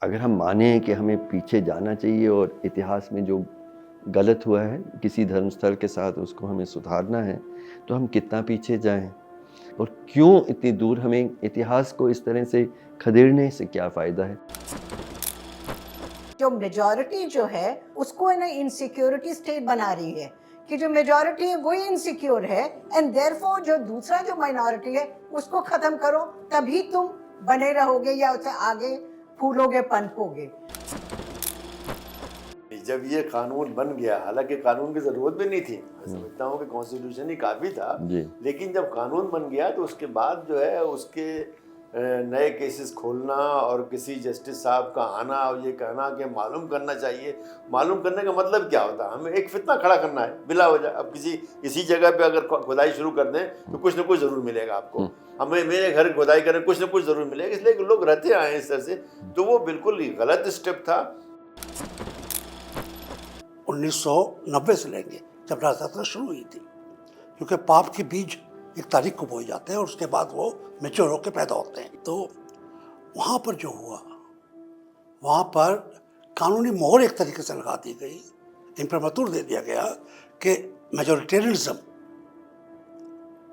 अगर हम माने कि हमें पीछे जाना चाहिए और इतिहास में जो गलत हुआ है किसी धर्म स्थल के साथ उसको हमें सुधारना है, तो हम कितना पीछे जाएं और क्यों इतनी दूर? हमें इतिहास को इस तरह से खदेड़ने से क्या फ़ायदा है? जो मेजॉरिटी जो है उसको है ना इनसिक्योरिटी स्टेट बना रही है कि जो मेजॉरिटी है वही इनसिक्योर है, एंड देयरफॉर जो दूसरा जो माइनॉरिटी है उसको खत्म करो, तभी तुम बने रहोगे या उसे आगे फूलोगे पनपोगे। जब ये कानून बन गया, हालांकि कानून की ज़रूरत भी नहीं थी, मैं समझता हूँ कि कॉन्स्टिट्यूशन ही काफ़ी था, जी। लेकिन जब कानून बन गया तो उसके बाद जो है उसके नए केसेस खोलना और किसी जस्टिस साहब का आना और ये कहना कि मालूम करना चाहिए। मालूम करने का मतलब क्या होता है? हमें एक फितना खड़ा करना है बिला वजह। अब किसी जगह पे अगर खुदाई शुरू कर दें तो कुछ ना कुछ ज़रूर मिलेगा आपको। हमें मेरे घर खुदाई करें कुछ ना कुछ ज़रूर मिलेगा, इसलिए कि लोग रहते आए हैं इस तरह से। तो वो बिल्कुल ही गलत स्टेप था। 1990 से लेंगे जब राजयात्रा शुरू हुई थी, क्योंकि पाप के बीज एक तारीख को बोए जाते हैं और उसके बाद वो मेच्योर होकर पैदा होते हैं। तो वहाँ पर जो हुआ, वहाँ पर कानूनी मोहर एक तरीके से लगा दी गई, इम्प्रिमातुर दे दिया गया कि मेजोरिटेरियनिज्म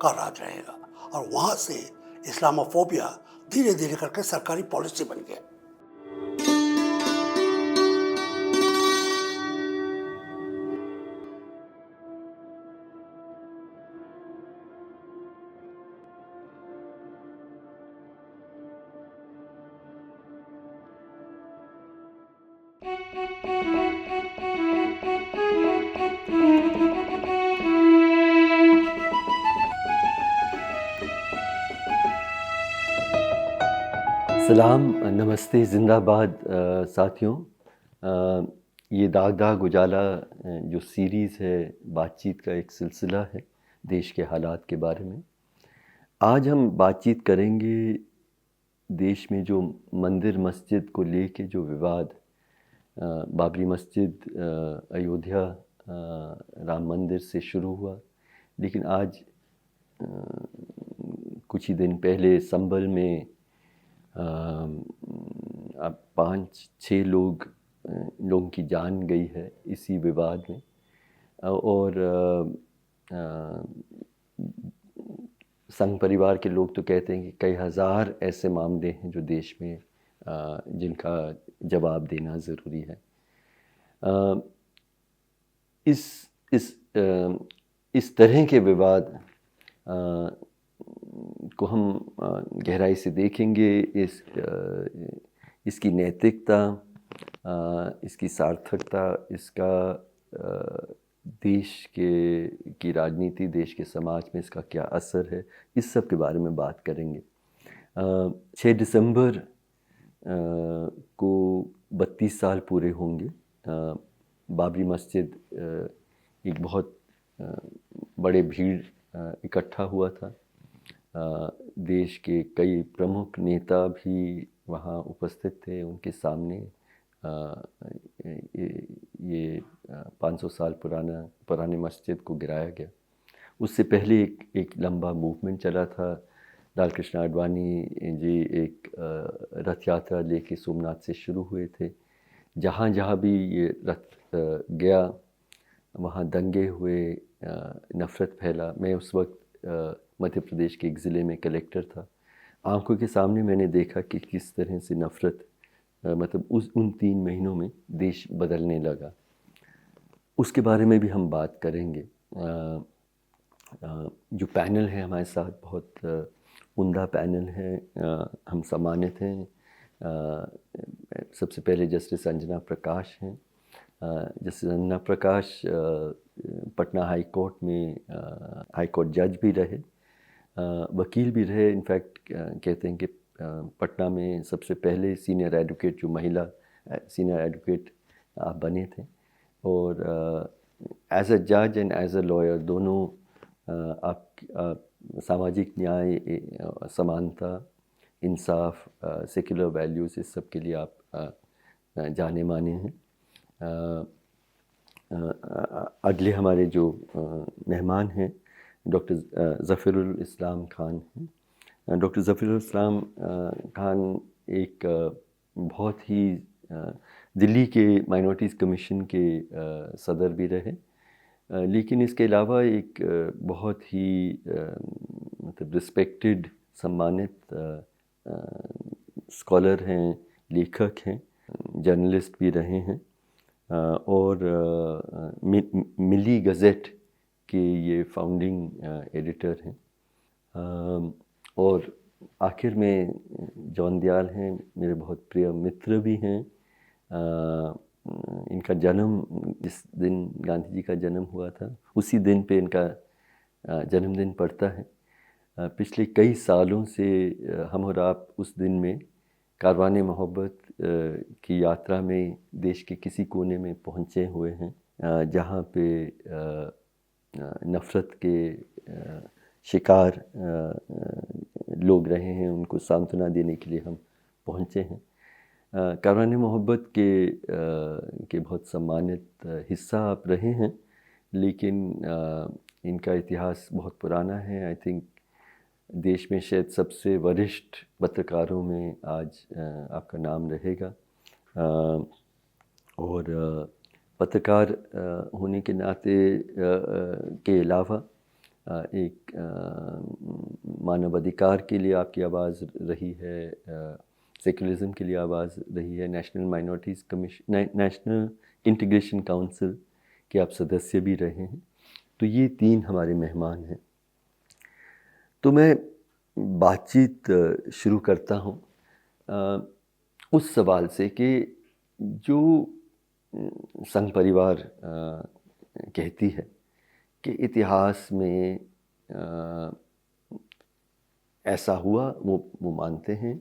का राज रहेगा, और वहाँ से इस्लामोफोबिया धीरे धीरे करके सरकारी पॉलिसी बन गया। सलाम, नमस्ते, ज़िंदाबाद साथियों। ये दाग दाग उजाला जो सीरीज़ है, बातचीत का एक सिलसिला है देश के हालात के बारे में। आज हम बातचीत करेंगे देश में जो मंदिर मस्जिद को लेके जो विवाद, बाबरी मस्जिद, अयोध्या, राम मंदिर से शुरू हुआ, लेकिन आज कुछ ही दिन पहले संभल में अब 5-6 लोगों की जान गई है इसी विवाद में। और संघ परिवार के लोग तो कहते हैं कि कई हज़ार ऐसे मामले हैं जो देश में जिनका जवाब देना ज़रूरी है। इस तरह के विवाद को हम गहराई से देखेंगे। इसकी नैतिकता, इसकी सार्थकता, इसका देश की राजनीति, देश के समाज में इसका क्या असर है, इस सब के बारे में बात करेंगे। 6 दिसंबर को 32 साल पूरे होंगे। बाबरी मस्जिद एक बहुत बड़े भीड़ इकट्ठा हुआ था। देश के कई प्रमुख नेता भी वहाँ उपस्थित थे। उनके सामने ये 500 साल पुराने मस्जिद को गिराया गया। उससे पहले एक लंबा मूवमेंट चला था। लाल कृष्ण आडवाणी जी एक रथ यात्रा लेके सोमनाथ से शुरू हुए थे। जहाँ जहाँ भी ये रथ गया वहाँ दंगे हुए, नफ़रत फैला। मैं उस वक्त मध्य प्रदेश के एक ज़िले में कलेक्टर था। आंखों के सामने मैंने देखा कि किस तरह से नफ़रत मतलब उन 3 महीनों में देश बदलने लगा। उसके बारे में भी हम बात करेंगे। जो पैनल है हमारे साथ, बहुत उम्दा पैनल है। हम सम्मानित हैं। सबसे पहले जस्टिस अंजना प्रकाश हैं। जस्टिस अंजना प्रकाश पटना हाई कोर्ट में हाई कोर्ट जज भी रहे, वकील भी रहे। इनफैक्ट कहते हैं कि पटना में सबसे पहले सीनियर एडवोकेट, जो महिला सीनियर एडवोकेट आप बने थे। और एज अ जज एंड एज अ लॉयर दोनों आप सामाजिक न्याय, समानता, इंसाफ, सेक्युलर वैल्यूज़, इस सब के लिए आप जाने माने हैं। अगले हमारे जो मेहमान हैं डॉक्टर ज़फ़रुल इस्लाम खान हैं। डॉक्टर ज़फ़रुल इस्लाम खान एक बहुत ही दिल्ली के माइनॉरिटीज़ कमीशन के सदर भी रहे। लेकिन इसके अलावा एक बहुत ही मतलब रिस्पेक्टेड, सम्मानित स्कॉलर हैं, लेखक हैं, जर्नलिस्ट भी रहे हैं, और मिली गज़ेट के ये फाउंडिंग एडिटर हैं। और आखिर में जॉन दयाल हैं, मेरे बहुत प्रिय मित्र भी हैं। इनका जन्म, जिस दिन गांधी जी का जन्म हुआ था उसी दिन पे इनका जन्मदिन पड़ता है। पिछले कई सालों से हम और आप उस दिन में कारवाने मोहब्बत की यात्रा में देश के किसी कोने में पहुंचे हुए हैं, जहां पे नफ़रत के शिकार लोग रहे हैं, उनको सांत्वना देने के लिए हम पहुंचे हैं। कारवाने मोहब्बत के बहुत सम्मानित हिस्सा आप रहे हैं, लेकिन इनका इतिहास बहुत पुराना है। आई थिंक देश में शायद सबसे वरिष्ठ पत्रकारों में आज आपका नाम रहेगा। और पत्रकार होने के नाते के अलावा एक मानवाधिकार के लिए आपकी आवाज़ रही है, सेकुलरिज्म के लिए आवाज़ रही है, national minorities commission, national integration council के आप सदस्य भी रहे हैं। तो ये 3 हमारे मेहमान हैं। तो मैं बातचीत शुरू करता हूँ उस सवाल से कि जो संघ परिवार कहती है कि इतिहास में ऐसा हुआ, वो मानते हैं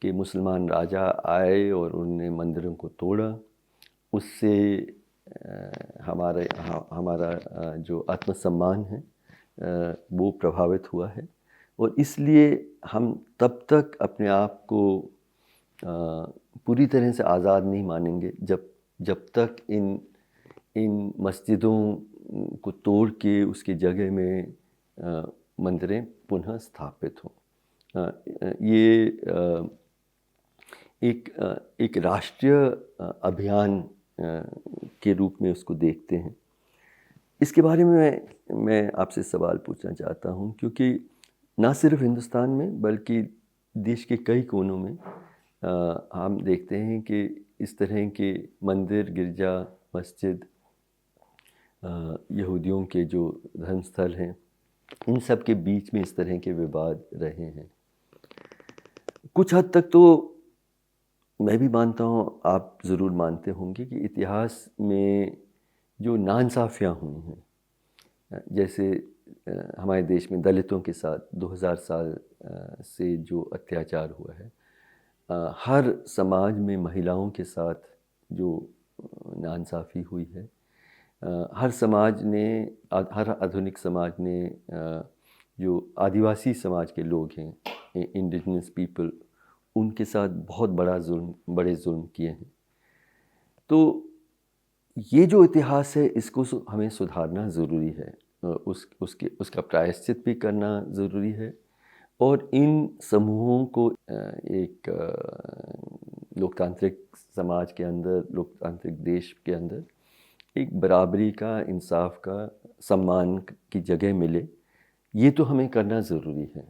कि मुसलमान राजा आए और उन्होंने मंदिरों को तोड़ा, उससे हमारा जो आत्मसम्मान है वो प्रभावित हुआ है, और इसलिए हम तब तक अपने आप को पूरी तरह से आज़ाद नहीं मानेंगे जब तक इन मस्जिदों को तोड़ के उसकी जगह में मंदिरें पुनः स्थापित हों। ये एक राष्ट्रीय अभियान के रूप में उसको देखते हैं। इसके बारे में मैं आपसे सवाल पूछना चाहता हूँ, क्योंकि ना सिर्फ हिंदुस्तान में बल्कि देश के कई कोनों में हम देखते हैं कि इस तरह के मंदिर, गिरजा, मस्जिद, यहूदियों के जो धर्मस्थल हैं, इन सब के बीच में इस तरह के विवाद रहे हैं। कुछ हद तक तो मैं भी मानता हूँ, आप ज़रूर मानते होंगे कि इतिहास में जो नाइंसाफ़ियाँ हुई हैं, जैसे हमारे देश में दलितों के साथ 2000 साल से जो अत्याचार हुआ है, हर समाज में महिलाओं के साथ जो नाइंसाफ़ी हुई है, हर समाज ने, हर आधुनिक समाज ने, जो आदिवासी समाज के लोग हैं, इंडिजिनस पीपल, उनके साथ बहुत बड़े जुल्म किए हैं। तो ये जो इतिहास है, इसको हमें सुधारना ज़रूरी है, उसका प्रायश्चित भी करना ज़रूरी है, और इन समूहों को एक लोकतांत्रिक समाज के अंदर, लोकतांत्रिक देश के अंदर एक बराबरी का, इंसाफ का, सम्मान की जगह मिले, ये तो हमें करना ज़रूरी है।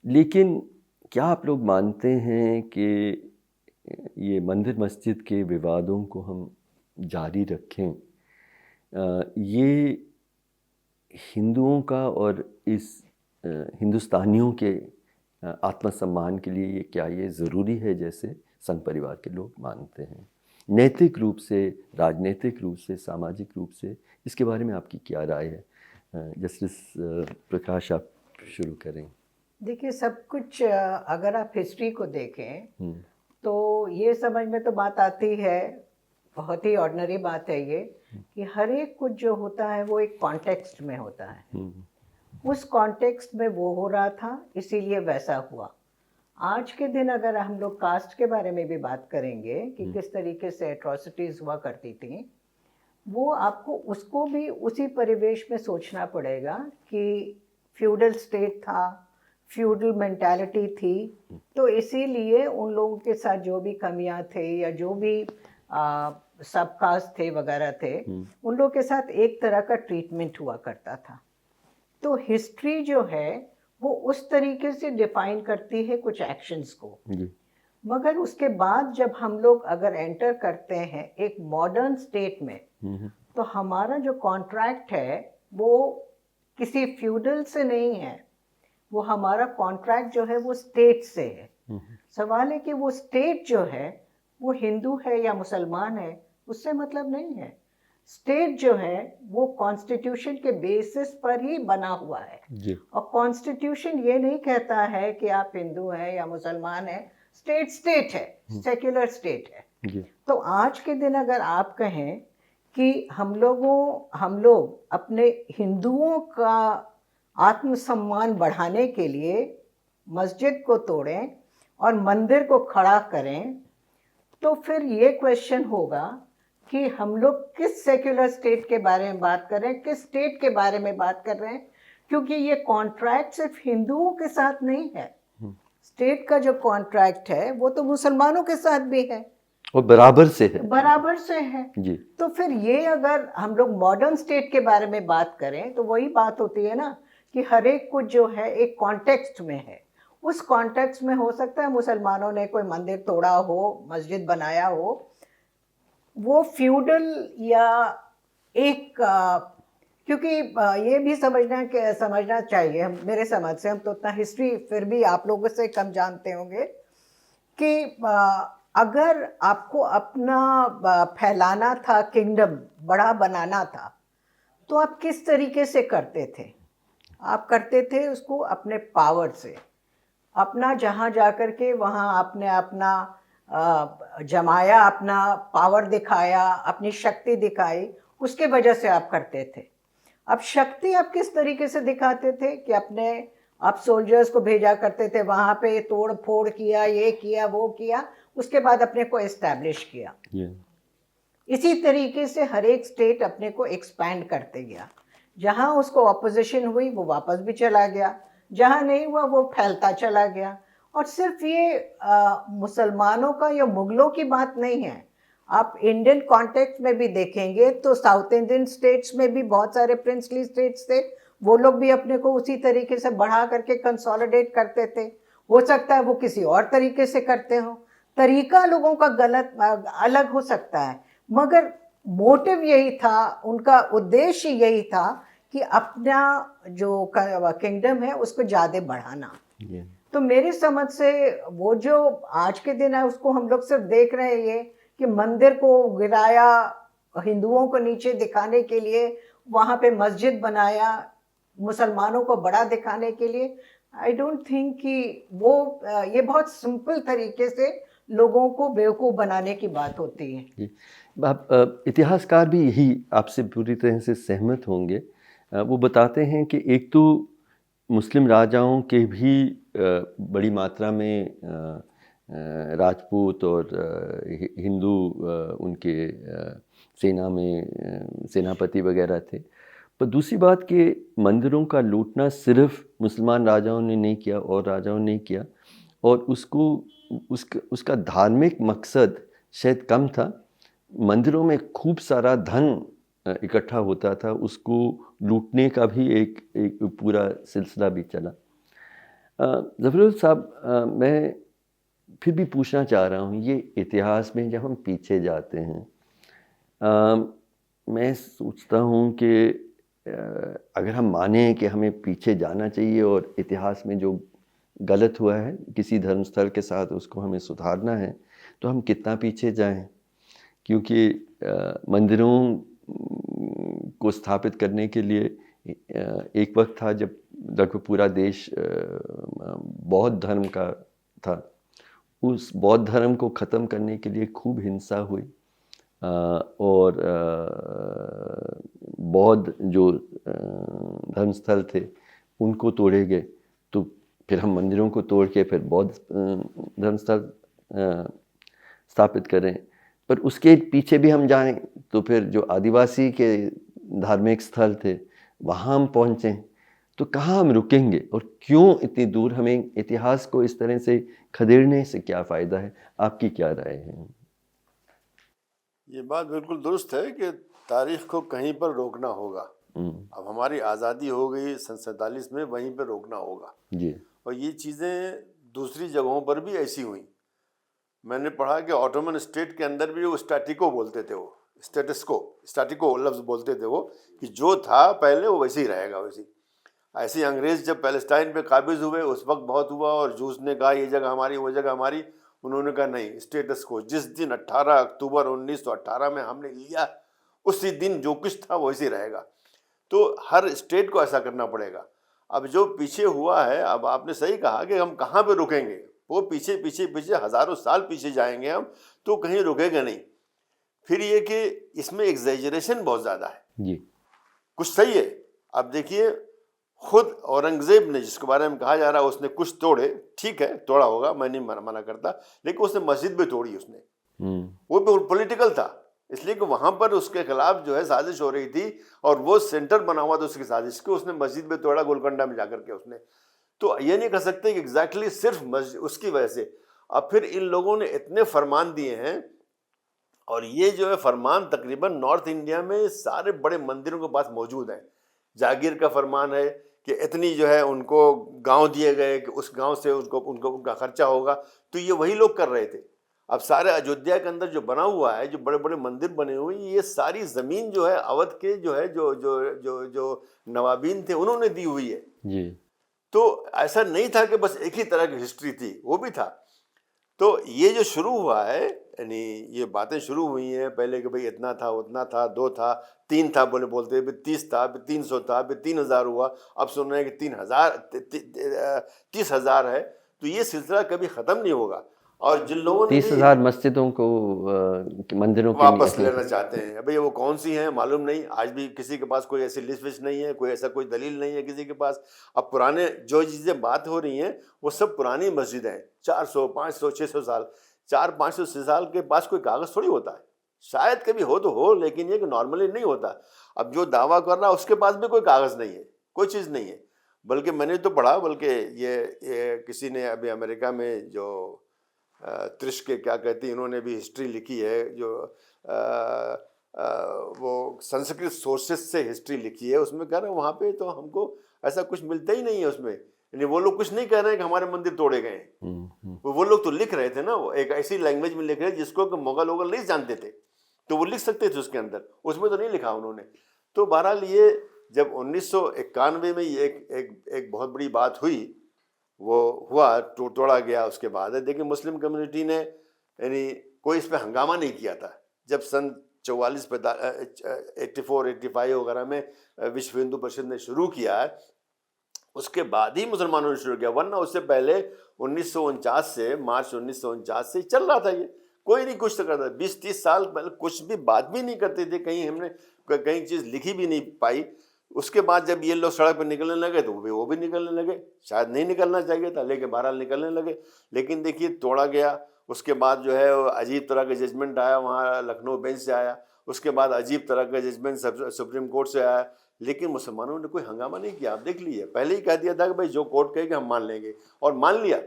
लेकिन क्या आप लोग मानते हैं कि ये मंदिर मस्जिद के विवादों को हम जारी रखें? ये हिंदुओं का और इस हिंदुस्तानियों के आत्मसम्मान के लिए क्या ये ज़रूरी है, जैसे संघ परिवार के लोग मानते हैं? नैतिक रूप से, राजनीतिक रूप से, सामाजिक रूप से इसके बारे में आपकी क्या राय है? जस्टिस प्रकाश, आप शुरू करें। देखिए, सब कुछ अगर आप हिस्ट्री को देखें तो ये समझ में तो बात आती है, बहुत ही ऑर्डिनरी बात है ये, कि हर एक कुछ जो होता है वो एक कॉन्टेक्स्ट में होता है। उस कॉन्टेक्स्ट में वो हो रहा था, इसीलिए वैसा हुआ। आज के दिन अगर हम लोग कास्ट के बारे में भी बात करेंगे कि किस तरीके से एट्रॉसिटीज़ हुआ करती थी, वो आपको उसको भी उसी परिवेश में सोचना पड़ेगा कि फ्यूडल स्टेट था, फ्यूडल मेंटालिटी थी, तो इसीलिए उन लोगों के साथ जो भी कमियां थे या जो भी सब कास्ट थे वगैरह थे, उन लोगों के साथ एक तरह का ट्रीटमेंट हुआ करता था। तो हिस्ट्री जो है वो उस तरीके से डिफाइन करती है कुछ एक्शंस को, मगर उसके बाद जब हम लोग अगर एंटर करते हैं एक मॉडर्न स्टेट में, तो हमारा जो कॉन्ट्रैक्ट है वो किसी फ्यूडल से नहीं है, वो हमारा कॉन्ट्रैक्ट जो है वो स्टेट से है। सवाल है कि वो स्टेट जो है वो हिंदू है या मुसलमान है, उससे मतलब नहीं है। स्टेट जो है वो कॉन्स्टिट्यूशन के बेसिस पर ही बना हुआ है जी। और कॉन्स्टिट्यूशन ये नहीं कहता है कि आप हिंदू हैं या मुसलमान हैं, स्टेट स्टेट है, सेक्युलर स्टेट है। जी। तो आज के दिन अगर आप कहें कि हम लोग अपने हिंदुओं का आत्मसम्मान बढ़ाने के लिए मस्जिद को तोड़ें और मंदिर को खड़ा करें, तो फिर ये क्वेश्चन होगा कि हम लोग किस सेक्युलर स्टेट के बारे में बात कर रहे हैं, किस स्टेट के बारे में बात कर रहे हैं, क्योंकि ये कॉन्ट्रैक्ट सिर्फ हिंदुओं के साथ नहीं है। स्टेट का जो कॉन्ट्रैक्ट है वो तो मुसलमानों के साथ भी है और बराबर से है। बराबर से है जी। तो फिर ये अगर हम लोग मॉडर्न स्टेट के बारे में बात करें तो वही बात होती है ना कि हर एक कुछ जो है एक कॉन्टेक्स्ट में है। उस कॉन्टेक्स्ट में हो सकता है मुसलमानों ने कोई मंदिर तोड़ा हो, मस्जिद बनाया हो, वो फ्यूडल या एक क्योंकि ये भी समझना चाहिए, मेरे समझ से, हम तो उतना हिस्ट्री फिर भी आप लोगों से कम जानते होंगे, कि अगर आपको अपना फैलाना था, किंगडम बड़ा बनाना था, तो आप किस तरीके से करते थे? आप करते थे उसको अपने पावर से, अपना जहाँ जा कर के वहाँ आपने अपना जमाया, अपना पावर दिखाया, अपनी शक्ति दिखाई, उसके वजह से आप करते थे। अब शक्ति आप किस तरीके से दिखाते थे कि आप सोल्जर्स को भेजा करते थे, वहाँ पे तोड़ फोड़ किया, ये किया वो किया, उसके बाद अपने को एस्टैब्लिश किया। इसी तरीके से हर एक स्टेट अपने को एक्सपैंड करते गया। जहाँ उसको अपोजिशन हुई वो वापस भी चला गया, जहाँ नहीं हुआ वो फैलता चला गया। और सिर्फ ये मुसलमानों का या मुगलों की बात नहीं है, आप इंडियन कॉन्टेक्स्ट में भी देखेंगे तो साउथ इंडियन स्टेट्स में भी बहुत सारे प्रिंसली स्टेट्स थे, वो लोग भी अपने को उसी तरीके से बढ़ा करके कंसोलिडेट करते थे। हो सकता है वो किसी और तरीके से करते हो, तरीका लोगों का गलत अलग हो सकता है, मगर मोटिव यही था, उनका उद्देश्य यही था कि अपना जो किंगडम है उसको ज़्यादा बढ़ाना। तो मेरी समझ से वो जो आज के दिन है उसको हम लोग सिर्फ देख रहे हैं ये कि मंदिर को गिराया, हिंदुओं को नीचे दिखाने के लिए वहाँ पे मस्जिद बनाया, मुसलमानों को बड़ा दिखाने के लिए। आई डोंट थिंक कि वो ये बहुत सिंपल तरीके से लोगों को बेवकूफ़ बनाने की बात होती है। आप इतिहासकार भी यही आपसे पूरी तरह से सहमत होंगे। वो बताते हैं कि एक तो मुस्लिम राजाओं के भी बड़ी मात्रा में राजपूत और हिंदू उनके सेना में सेनापति वगैरह थे। पर दूसरी बात कि मंदिरों का लूटना सिर्फ मुसलमान राजाओं ने नहीं किया और राजाओं ने किया, और उसका धार्मिक मकसद शायद कम था। मंदिरों में खूब सारा धन इकट्ठा होता था, उसको लूटने का भी एक पूरा सिलसिला भी चला। ज़फ़रुल साहब, मैं फिर भी पूछना चाह रहा हूँ, ये इतिहास में जब हम पीछे जाते हैं, मैं सोचता हूँ कि अगर हम माने कि हमें पीछे जाना चाहिए और इतिहास में जो गलत हुआ है किसी धर्मस्थल के साथ उसको हमें सुधारना है, तो हम कितना पीछे जाएं, क्योंकि मंदिरों को स्थापित करने के लिए एक वक्त था जब लगभग पूरा देश बौद्ध धर्म का था। उस बौद्ध धर्म को ख़त्म करने के लिए खूब हिंसा हुई और बौद्ध जो धर्मस्थल थे उनको तोड़े गए। तो फिर हम मंदिरों को तोड़ के फिर बौद्ध धर्मस्थल स्थापित करें। पर उसके पीछे भी हम जाएं तो फिर जो आदिवासी के धार्मिक स्थल थे वहाँ हम पहुँचें, तो कहाँ हम रुकेंगे और क्यों इतनी दूर? हमें इतिहास को इस तरह से खदेड़ने से क्या फ़ायदा है? आपकी क्या राय है? ये बात बिल्कुल दुरुस्त है कि तारीख को कहीं पर रोकना होगा। अब हमारी आज़ादी हो गई सन 47 में, वहीं पर रोकना होगा। जी। और ये चीज़ें दूसरी जगहों पर भी ऐसी हुई। मैंने पढ़ा कि ऑटोमन स्टेट के अंदर भी वो स्टैटिको बोलते थे, वो स्टैटिको लफ्ज़ बोलते थे वो, कि जो था पहले वो वैसे ही रहेगा वैसे ही। ऐसे ही अंग्रेज़ जब पैलेस्टाइन पे काबिज़ हुए उस वक्त बहुत हुआ, और जूस ने कहा ये जगह हमारी, वो जगह हमारी। उन्होंने कहा नहीं, स्टेटस को। जिस दिन 18 अक्टूबर 1918 में हमने लिया, उसी दिन जो कुछ था वैसे ही रहेगा। तो हर स्टेट को ऐसा करना पड़ेगा। अब जो पीछे हुआ है, अब आपने सही कहा कि हम कहाँ पे रुकेंगे, वो पीछे पीछे पीछे हज़ारों साल पीछे जाएंगे हम, तो कहीं रुकेगा नहीं। फिर ये कि इसमें एग्जैजरेशन बहुत ज़्यादा है। जी। कुछ सही है। अब देखिए, खुद औरंगजेब ने, जिसके बारे में कहा जा रहा है उसने कुछ तोड़े, ठीक है तोड़ा होगा, मैं नहीं मना करता, लेकिन उसने मस्जिद भी तोड़ी उसने। वो भी पॉलिटिकल था, इसलिए कि वहां पर उसके खिलाफ जो है साजिश हो रही थी, और वो सेंटर बना हुआ था उसकी साजिश के। उसने मस्जिद भी तोड़ा गोलकोंडा में जाकर के उसने। तो ये नहीं कह सकते कि एग्जैक्टली सिर्फ उसकी वजह से। अब फिर इन लोगों ने इतने फरमान दिए हैं, और ये जो है फरमान तकरीबन नॉर्थ इंडिया में सारे बड़े मंदिरों के पास मौजूद हैं। जागीर का फरमान है कि इतनी जो है उनको गांव दिए गए कि उस गांव से उनका खर्चा होगा। तो ये वही लोग कर रहे थे। अब सारे अयोध्या के अंदर जो बना हुआ है, जो बड़े बड़े मंदिर बने हुए, ये सारी ज़मीन जो है अवध के जो है जो नवाबीन थे उन्होंने दी हुई है जी। तो ऐसा नहीं था कि बस एक ही तरह की हिस्ट्री थी, वो भी था। तो ये जो शुरू हुआ है, यानी ये बातें शुरू हुई हैं पहले कि भाई इतना था, उतना था, 2 था, 3 था, बोलते 30 था, 300 था, 3000 हुआ, अब सुन रहे हैं कि 3000 30,000 है। तो ये सिलसिला कभी ख़त्म नहीं होगा। और जिन लोगों ने 30,000 मस्जिदों को मंदिरों के वापस लेना चाहते हैं, भाई वो कौन सी हैं मालूम नहीं। आज भी किसी के पास कोई ऐसी लिस्ट विस्ट नहीं है, कोई ऐसा कोई दलील नहीं है किसी के पास। अब पुराने जो चीज़ें बात हो रही हैं वो सब पुरानी मस्जिदें हैं, 400, 500, 600 साल, 400-500 साल के पास कोई कागज़ थोड़ी होता है। शायद कभी हो तो हो, लेकिन ये कि नॉर्मली नहीं होता। अब जो दावा कर रहा है उसके पास भी कोई कागज़ नहीं है, कोई चीज़ नहीं है। बल्कि मैंने तो पढ़ा, बल्कि ये किसी ने अभी अमेरिका में जो त्रिश के क्या कहती हैं, इन्होंने भी हिस्ट्री लिखी है, जो वो संस्कृत सोर्सेज से हिस्ट्री लिखी है, उसमें कह रहे हैं वहाँ पे तो हमको ऐसा कुछ मिलता ही नहीं है उसमें। यानी वो लोग कुछ नहीं कह रहे हैं कि हमारे मंदिर तोड़े गए हैं। वो लोग तो लिख रहे थे ना, वो एक ऐसी लैंग्वेज में लिख रहे थे जिसको कि मुगल वोगल नहीं जानते थे, तो वो लिख सकते थे उसके अंदर, उसमें तो नहीं लिखा उन्होंने। तो बहरहाल ये जब 1991 में ये एक बहुत बड़ी बात हुई, वो हुआ, तोड़ा गया। उसके बाद है देखिए, मुस्लिम कम्युनिटी ने यानी कोई इस पर हंगामा नहीं किया था। जब सन 44, 84, 85 वगैरह में विश्व हिंदू परिषद ने शुरू किया है, उसके बाद ही मुसलमानों ने शुरू किया, वरना उससे पहले 1949 से, मार्च 1949 से चल रहा था ये। कोई नहीं कुछ तो करता। 20-30 साल पहले कुछ भी बात भी नहीं करते थे, कहीं हमने कहीं चीज़ लिखी भी नहीं पाई। उसके बाद जब ये लोग सड़क पर निकलने लगे तो वो भी निकलने लगे। शायद नहीं निकलना चाहिए था, लेकिन बहरहाल निकलने लगे। लेकिन देखिए, तोड़ा गया। उसके बाद जो है अजीब तरह का जजमेंट आया, वहाँ लखनऊ बेंच से आया। उसके बाद अजीब तरह का जजमेंट सुप्रीम कोर्ट से आया, लेकिन मुसलमानों ने कोई हंगामा नहीं किया। आप देख लीजिए, पहले ही कह दिया था कि भाई जो कोर्ट कहेगा हम मान लेंगे, और मान लिया।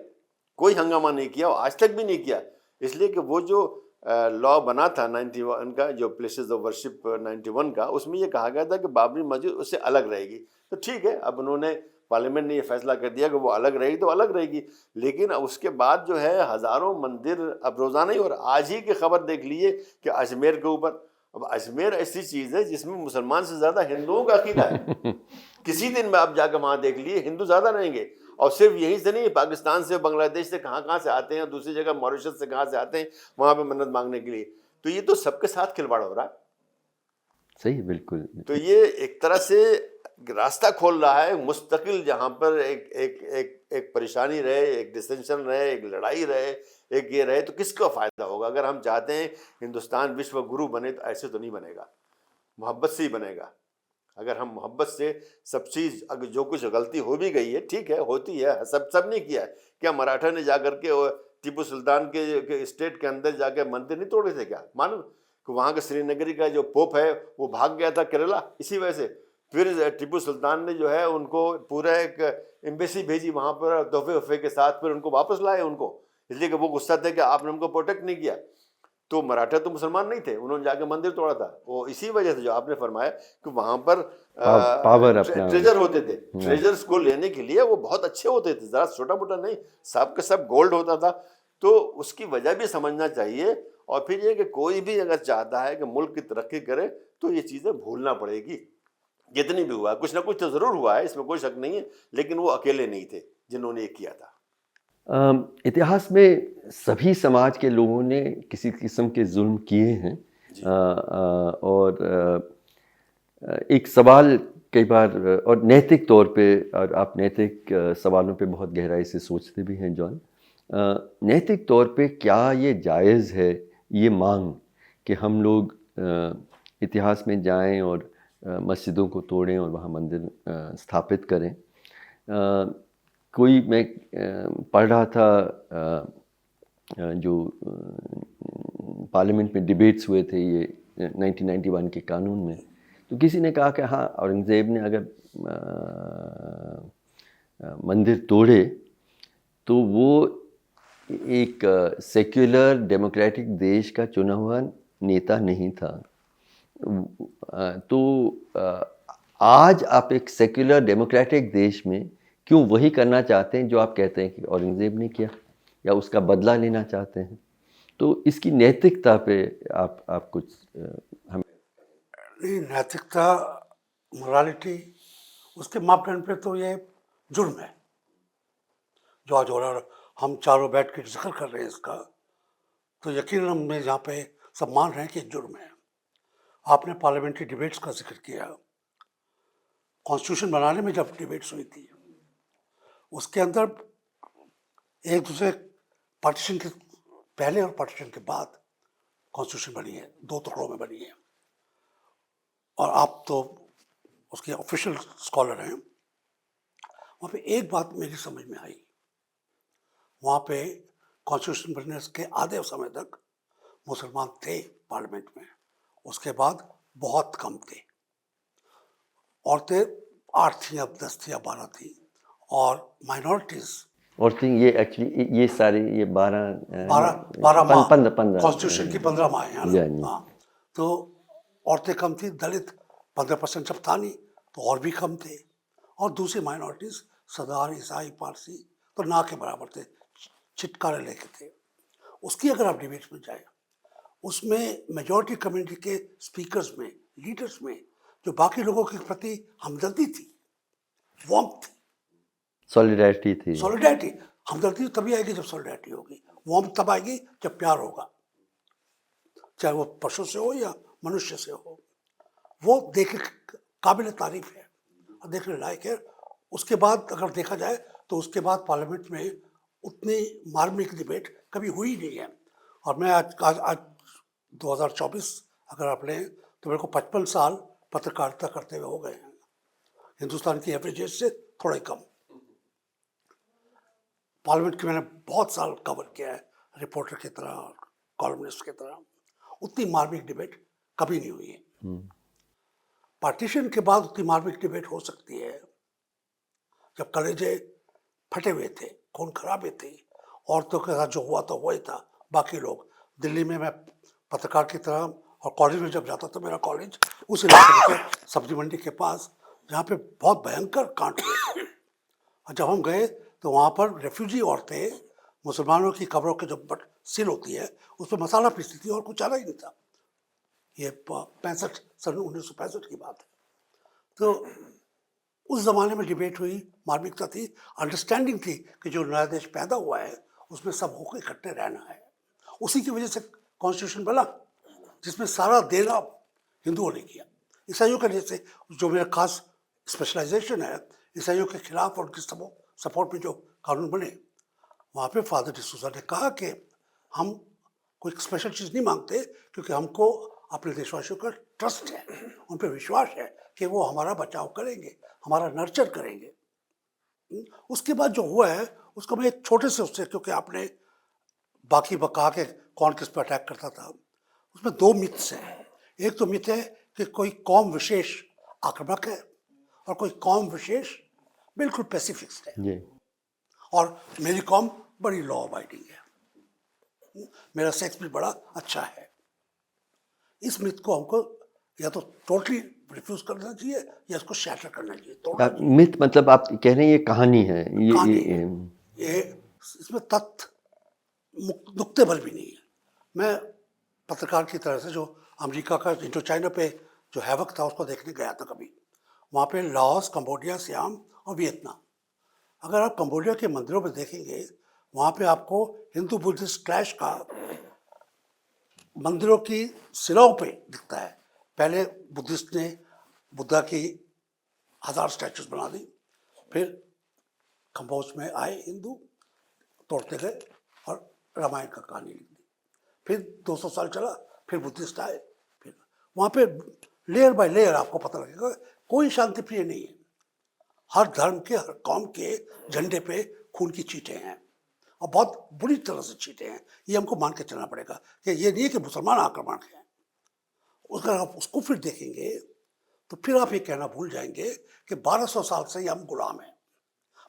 कोई हंगामा नहीं किया, और आज तक भी नहीं किया। इसलिए कि वो जो लॉ बना था 91 का, जो प्लेसेस ऑफ वर्शिप 91 का, उसमें ये कहा गया था कि बाबरी मस्जिद उससे अलग रहेगी। तो ठीक है, अब उन्होंने, पार्लियामेंट ने ये फैसला कर दिया कि वो अलग रहेगी तो अलग रहेगी। लेकिन अब उसके बाद जो है हज़ारों मंदिर अब रोज़ाना ही, और आज ही की खबर देख लीजिए कि अजमेर के ऊपर। अब अजमेर ऐसी चीज़ है जिसमें मुसलमान से ज़्यादा हिंदुओं का अकीदा है। किसी दिन में आप जाकर वहाँ देख लिए, हिंदू ज़्यादा रहेंगे। और सिर्फ यहीं से नहीं, पाकिस्तान से, बांग्लादेश से, कहाँ से आते हैं, दूसरी जगह मॉरिशस से कहाँ से आते हैं वहाँ पे मन्नत मांगने के लिए। तो ये तो सबके साथ खिलवाड़ हो रहा है। सही, बिल्कुल। तो ये एक तरह से रास्ता खोल रहा है मुस्तकिल, जहाँ पर एक परेशानी रहे, एक डिसेंशन रहे, एक लड़ाई रहे, एक ये रहे, तो किसका फ़ायदा होगा? अगर हम चाहते हैं हिंदुस्तान विश्व गुरु बने, तो ऐसे तो नहीं बनेगा, मोहब्बत से ही बनेगा। अगर हम मोहब्बत से सब चीज़, अगर जो कुछ गलती हो भी गई है, ठीक है, होती है, सब नहीं किया है। क्या मराठा ने जाकर के टीपू सुल्तान के स्टेट के अंदर जाकर मंदिर नहीं तोड़े थे क्या? मालूम कि वहाँ के श्रीनगरी का जो पोप है वो भाग गया था केरला, इसी वजह से। फिर टीपू सुल्तान ने जो है उनको पूरा एक एम्बेसी भेजी वहाँ पर तोहफे वफे के साथ, फिर उनको वापस लाए उनको, इसलिए कि वो गुस्सा थे कि आपने हमको प्रोटेक्ट नहीं किया। तो मराठा तो मुसलमान नहीं थे, उन्होंने जाके मंदिर तोड़ा था। वो इसी वजह से जो आपने फरमाया कि वहाँ पर पावर अपना ट्रेजर होते थे, ट्रेजर्स को लेने के लिए वो बहुत अच्छे होते थे, ज़रा छोटा मोटा नहीं, सब का सब गोल्ड होता था। तो उसकी वजह भी समझना चाहिए। और फिर ये कि कोई भी अगर चाहता है कि मुल्क की तरक्की करे तो ये चीज़ें भूलना पड़ेगी। जितनी भी हुआ, कुछ ना कुछ तो ज़रूर हुआ है, इसमें कोई शक नहीं है, लेकिन वो अकेले नहीं थे जिन्होंने ये किया था। इतिहास में सभी समाज के लोगों ने किसी किस्म के जुल्म किए हैं। और एक सवाल कई बार, और नैतिक तौर पे, और आप नैतिक सवालों पे बहुत गहराई से सोचते भी हैं जॉन, नैतिक तौर पे क्या ये जायज़ है ये मांग कि हम लोग इतिहास में जाएं और मस्जिदों को तोड़ें और वहाँ मंदिर स्थापित करें? कोई मैं पढ़ रहा था जो पार्लियामेंट में डिबेट्स हुए थे ये 1991 के कानून में, तो किसी ने कहा कि हाँ, औरंगज़ेब ने अगर मंदिर तोड़े तो वो एक सेक्युलर डेमोक्रेटिक देश का चुना हुआ नेता नहीं था। तो आज आप एक सेक्युलर डेमोक्रेटिक देश में क्यों वही करना चाहते हैं जो आप कहते हैं कि औरंगज़ेब ने किया, या उसका बदला लेना चाहते हैं? तो इसकी नैतिकता पे आप कुछ हमें। नहीं, नैतिकता, मोरालिटी, उसके मापदंड पे तो ये जुर्म है जो आज हो रहा है। हम चारों बैठ के जिक्र कर रहे हैं इसका, तो यकीनन हमें यहाँ पे सब मान रहे हैं कि जुर्म है। आपने पार्लियामेंट्री डिबेट्स का जिक्र किया। कॉन्स्टिट्यूशन बनाने में जब डिबेट्स हुई थी, उसके अंदर एक दूसरे पार्टीशन के पहले और पार्टीशन के बाद कॉन्स्टिट्यूशन बनी है, दो टुकड़ों में बनी है। और आप तो उसके ऑफिशियल स्कॉलर हैं। वहाँ पे एक बात मेरी समझ में आई, वहाँ पे कॉन्स्टिट्यूशन बनने के आधे समय तक मुसलमान थे पार्लियामेंट में, उसके बाद बहुत कम थे। औरतें 8 थी, अब 10 थी या 12 थी, और माइनॉरिटीज और थिंग ये एक्चुअली ये सारे ये 12 माह, 15 कॉन्स्टिट्यूशन की 15 माह है या ना। हाँ, तो औरतें कम थी, दलित 15% जब था नहीं तो और भी कम थे, और दूसरी माइनॉरिटीज सरदार, ईसाई, पारसी तो ना के बराबर थे, चिटकारे लेके थे। उसकी अगर आप डिबेट में जाए, उसमें मेजॉरिटी कम्युनिटी के स्पीकर्स में, लीडर्स में जो बाकी लोगों के प्रति हमदर्दी थी, वार्मथ थी, सॉलिडैरिटी थी। सॉलिडैरिटी। हमदर्दी तभी आएगी जब सॉलिडैरिटी होगी, वार्मथ तब आएगी जब प्यार होगा, चाहे वो पशु से हो या मनुष्य से हो। वो देख काबिल तारीफ है और देखने लायक है। उसके बाद अगर देखा जाए तो उसके बाद पार्लियामेंट में उतनी मार्मिक डिबेट कभी हुई नहीं है। और मैं आज 2024 अगर आप लें तो मेरे को 55 साल पत्रकारिता करते हुए हो गए हैं, हिंदुस्तान की एवरेज एज से थोड़ा ही कम। पार्लियामेंट की मैंने बहुत साल कवर किया है, रिपोर्टर की तरह, कॉलमनिस्ट की तरह। उतनी मार्मिक डिबेट कभी नहीं हुई है। पार्टीशन के बाद उतनी मार्मिक डिबेट हो सकती है जब कलेजे फटे हुए थे, खून खराबे थी, औरतों के साथ जो हुआ था वही था। बाकी लोग, दिल्ली में मैं पत्रकार की तरह और कॉलेज में जब जाता था, मेरा कॉलेज उस इलाके में सब्जी मंडी के पास, जहाँ पे बहुत भयंकर कांड हुए थे। और जब हम गए तो वहाँ पर रेफ्यूजी औरतें मुसलमानों की कब्रों के जो सील होती है उस पर मसाला पीसती थी और कुछ चारा ही नहीं था। ये 1965 की बात है। तो उस ज़माने में डिबेट हुई, मार्मिकता थी, अंडरस्टैंडिंग थी कि जो नया देश पैदा हुआ है उसमें सब होकर इकट्ठे रहना है। उसी की वजह से कॉन्स्टिट्यूशन बना, जिसमें सारा देना हिंदुओं ने किया। ईसाइयों के जैसे जो मेरा खास स्पेशलाइजेशन है, ईसाइयों के खिलाफ और उनके सपोर्ट में जो कानून बने, वहाँ पे फादर डिसूजा ने कहा कि हम कोई स्पेशल चीज़ नहीं मांगते, क्योंकि हमको अपने देशवासियों का ट्रस्ट है, उन पर विश्वास है कि वो हमारा बचाव करेंगे, हमारा नर्चर करेंगे। उसके बाद जो हुआ है उसको मैं एक छोटे से उससे, क्योंकि आपने बाकी कहा कि कौन किस पर अटैक करता था, उसमें 2 मिथ्स हैं। एक तो मिथ है कि कोई कौम विशेष आक्रामक है, और कोई कौम विशेष बिल्कुल पैसिफिस्ट है। जी और मेरी कौम बड़ी लॉ अबाइडिंग है, मेरा सेक्स भी बड़ा अच्छा है। इस मिथ को हमको या तो टोटली रिफ्यूज करना चाहिए या इसको शैटर करना चाहिए, तोड़ना चाहिए। मिथ मतलब आप कह रहे हैं ये कहानी है, कहानी है। ये इसमें तथ्य नुक्ते भर भी नहीं है। मैं पत्रकार की तरह से जो अमेरिका का इंडो चाइना पे जो हैवक था उसको देखने गया था कभी। वहाँ पे लाओस, कंबोडिया, सियाम और वियतनाम, अगर आप कंबोडिया के मंदिरों में देखेंगे वहाँ पे आपको हिंदू बुद्धिस्ट क्लैश का मंदिरों की शिलाओं पे दिखता है। पहले बुद्धिस्ट ने बुद्धा की 1000 स्टैचूज बना दी, फिर कंबोज में आए हिंदू, तोड़ते गए और रामायण का कहानी लिख दी। फिर 200 साल चला, फिर बुद्धिस्ट आए, फिर वहाँ पे लेयर बाय लेयर आपको पता लगेगा कोई शांति प्रिय नहीं है। हर धर्म के, हर कौम के झंडे पे खून की चीटें हैं और बहुत बुरी तरह से चीटें हैं। ये हमको मान के चलना पड़ेगा कि ये नहीं है कि मुसलमान आक्रमण हैं। अगर आप उसको फिर देखेंगे तो फिर आप ये कहना भूल जाएंगे कि 1200 साल से हम गुलाम हैं।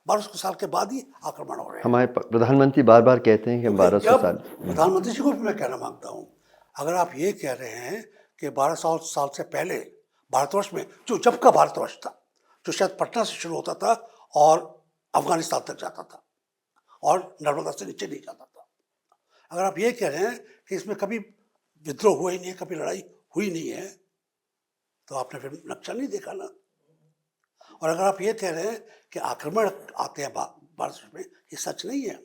1200 साल के बाद ही आक्रमण हो रहे हैं। हमारे प्रधानमंत्री बार बार कहते हैं कि हम 1200 साल। प्रधानमंत्री जी को भी मैं कहना मांगता हूँ, अगर आप ये कह रहे हैं कि 1200 साल से पहले भारतवर्ष में जो जब का भारतवर्ष था, जो शायद पटना से शुरू होता था और अफगानिस्तान तक जाता था और नर्मदा से नीचे नहीं जाता था, अगर आप ये कह रहे हैं कि इसमें कभी विद्रोह हुआ ही नहीं है, कभी लड़ाई हुई नहीं है, तो आपने फिर नक्शा नहीं देखा ना। और अगर आप ये कह रहे हैं कि आक्रमण आते हैं भारत में, ये सच नहीं है।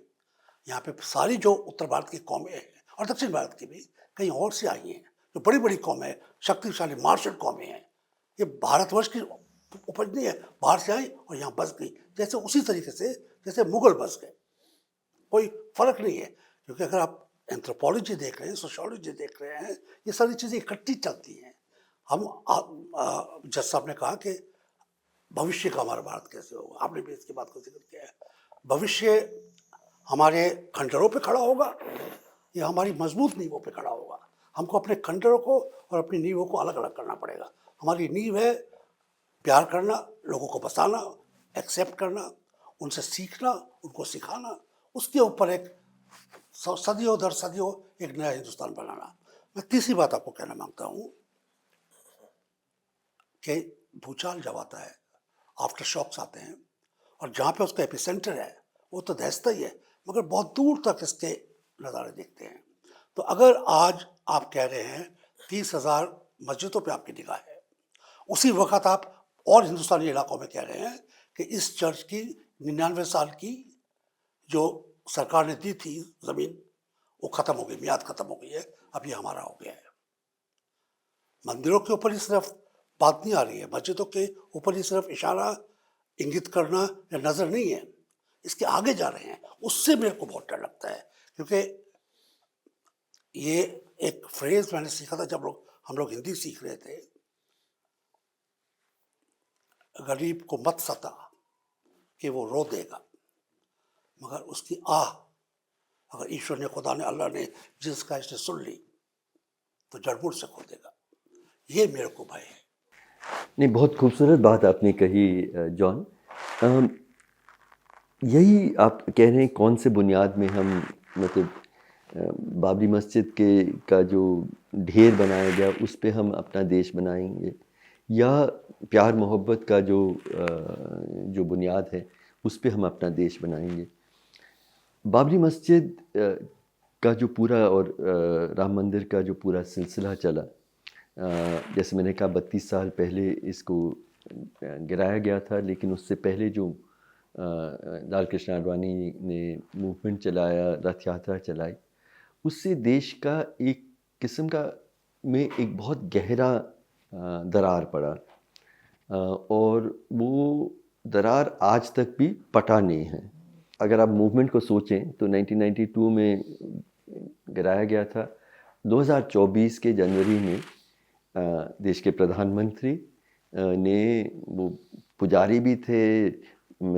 यहाँ पे सारी जो उत्तर भारत की कौमें हैं और दक्षिण भारत की भी कहीं और से आई हैं, जो बड़ी बड़ी कौमें, शक्तिशाली मार्शल कौमें हैं, ये भारतवर्ष की उपज नहीं है, बाहर से आई और यहाँ बस गई। जैसे उसी तरीके से जैसे मुगल बस गए, कोई फर्क नहीं है। क्योंकि अगर आप एंथ्रोपोलॉजी देख रहे हैं, सोशियोलॉजी देख रहे हैं, ये सारी चीज़ें इकट्ठी चलती हैं। हम जज साहब ने कहा कि भविष्य का हमारा भारत कैसे होगा, आपने भी इसकी बात को जिक्र किया है। भविष्य हमारे खंडरों पे खड़ा होगा या हमारी मजबूत नींवों पे खड़ा होगा। हमको अपने खंडरों को और अपनी नींवों को अलग अलग करना पड़ेगा। हमारी नींव है प्यार करना, लोगों को बसाना, एक्सेप्ट करना, उनसे सीखना, उनको सिखाना, उसके ऊपर एक सदियों दर सदियों एक नया हिंदुस्तान बनाना। मैं तीसरी बात आपको कहना मांगता हूँ कि भूचाल जब आता है, आफ्टर शॉक्स आते हैं, और जहाँ पे उसका एपिसेंटर है वो तो दहसता ही है, मगर बहुत दूर तक इसके नज़ारे दिखते हैं। तो अगर आज आप कह रहे हैं 30,000 मस्जिदों पे आपकी निगाह है, उसी वक्त आप और हिंदुस्तानी इलाकों में कह रहे हैं कि इस चर्च की 99 साल की जो सरकार ने दी थी ज़मीन, वो ख़त्म हो गई, मियाद ख़त्म हो गई है, अब ये हमारा हो गया है। मंदिरों के ऊपर ही सिर्फ बात नहीं आ रही है, मस्जिदों के ऊपर ही सिर्फ इशारा, इंगित करना या नज़र नहीं है, इसके आगे जा रहे हैं। उससे मेरे को बहुत डर लगता है, क्योंकि ये एक फ्रेज मैंने सीखा था जब हम लोग हिंदी सीख रहे थे, गरीब को मत सता कि वो रो देगा, मगर उसकी आह अगर ईश्वर ने, खुदा ने, अल्लाह ने जिसका इसने सुन ली तो जड़बूट से खो देगा। ये मेरे को भय है। नहीं, बहुत खूबसूरत बात आपने कही जॉन। यही आप कह रहे हैं कौन से बुनियाद में हम मतलब बाबरी मस्जिद का जो ढेर बनाया गया उस पे हम अपना देश बनाएंगे, या प्यार मोहब्बत का जो बुनियाद है उस पे हम अपना देश बनाएंगे। बाबरी मस्जिद का जो पूरा और राम मंदिर का जो पूरा सिलसिला चला, जैसे मैंने कहा 32 साल पहले इसको गिराया गया था, लेकिन उससे पहले जो लाल कृष्ण आडवाणी ने मूवमेंट चलाया, रथ यात्रा चलाई, उससे देश का एक किस्म का में एक बहुत गहरा दरार पड़ा, और वो दरार आज तक भी पटा नहीं है। अगर आप मूवमेंट को सोचें तो 1992 में गिराया गया था। 2024 के जनवरी में देश के प्रधानमंत्री ने, वो पुजारी भी थे,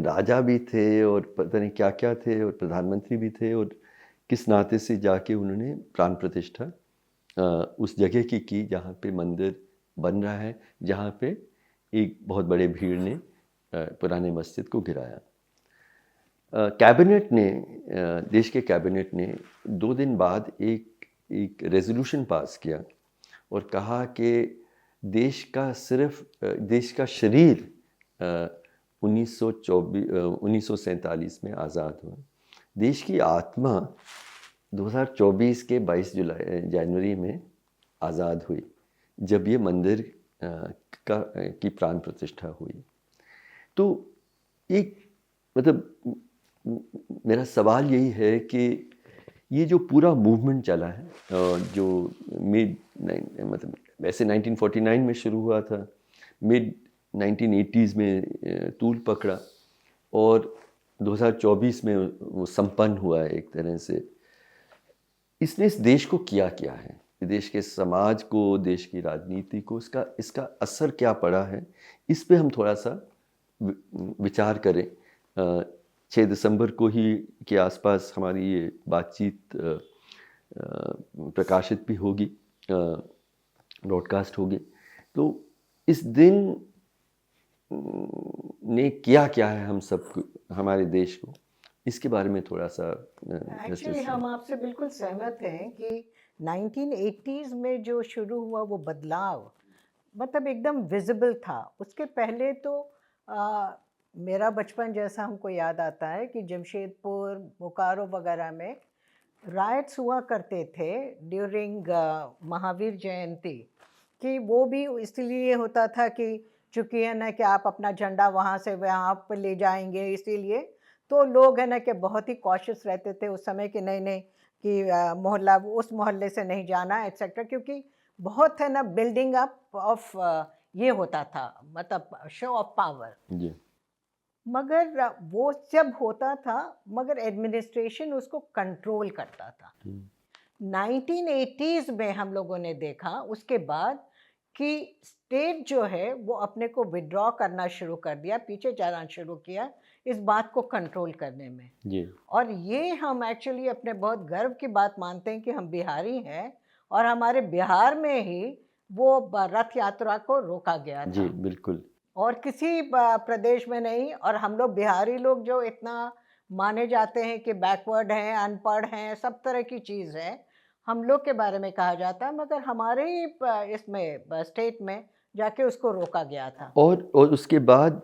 राजा भी थे और पता नहीं क्या क्या थे, और प्रधानमंत्री भी थे, और किस नाते से जाके उन्होंने प्राण प्रतिष्ठा उस जगह की जहाँ पे मंदिर बन रहा है, जहाँ पे एक बहुत बड़े भीड़ ने पुराने मस्जिद को गिराया। कैबिनेट ने देश के कैबिनेट ने 2 दिन बाद एक रेजोल्यूशन पास किया और कहा कि देश का शरीर 1947 में आज़ाद हुआ, देश की आत्मा 2024 के 22 जनवरी में आज़ाद हुई, जब ये मंदिर की प्राण प्रतिष्ठा हुई। तो एक मतलब मेरा सवाल यही है कि ये जो पूरा मूवमेंट चला है, जो मतलब वैसे 1949 में शुरू हुआ था, मिड 1980s में तूल पकड़ा और 2024 में वो संपन्न हुआ है एक तरह से। इसने इस देश को क्या है, देश के समाज को, देश की राजनीति को, इसका असर क्या पड़ा है, इस पे हम थोड़ा सा विचार करें। 6 दिसंबर को ही के आसपास हमारी ये बातचीत प्रकाशित भी होगी, ब्रॉडकास्ट होगी। तो इस दिन ने क्या है हम सबको, हमारे देश को, इसके बारे में थोड़ा सा एक्चुअली हम आपसे बिल्कुल सहमत हैं कि 1980s में जो शुरू हुआ वो बदलाव मतलब एकदम विजिबल था। उसके पहले तो मेरा बचपन जैसा हमको याद आता है कि जमशेदपुर, बोकारो वगैरह में राइट्स हुआ करते थे ड्यूरिंग महावीर जयंती, कि वो भी इसलिए होता था कि चूँकि है ना कि आप अपना झंडा वहाँ से वहाँ पर ले जाएंगे, इसीलिए तो लोग है ना कि बहुत ही कॉशियस रहते थे उस समय कि नहीं कि मोहल्ला उस मोहल्ले से नहीं जाना एक्सेट्रा, क्योंकि बहुत है ना बिल्डिंग अप ऑफ ये होता था, मतलब शो ऑफ पावर। जी। मगर वो जब होता था मगर एडमिनिस्ट्रेशन उसको कंट्रोल करता था। 1980s में हम लोगों ने देखा उसके बाद कि स्टेट जो है वो अपने को विड्रॉ करना शुरू कर दिया, पीछे जाना शुरू किया इस बात को कंट्रोल करने में। जी। और ये हम एक्चुअली अपने बहुत गर्व की बात मानते हैं कि हम बिहारी हैं और हमारे बिहार में ही वो रथ यात्रा को रोका गया था। जी बिल्कुल। और किसी प्रदेश में नहीं। और हम लोग बिहारी लोग जो इतना माने जाते हैं कि बैकवर्ड हैं, अनपढ़ हैं, सब तरह की चीज़ है, हम लोग के बारे में कहा जाता है, मगर हमारे ही इसमें स्टेट में जाके उसको रोका गया था। और उसके बाद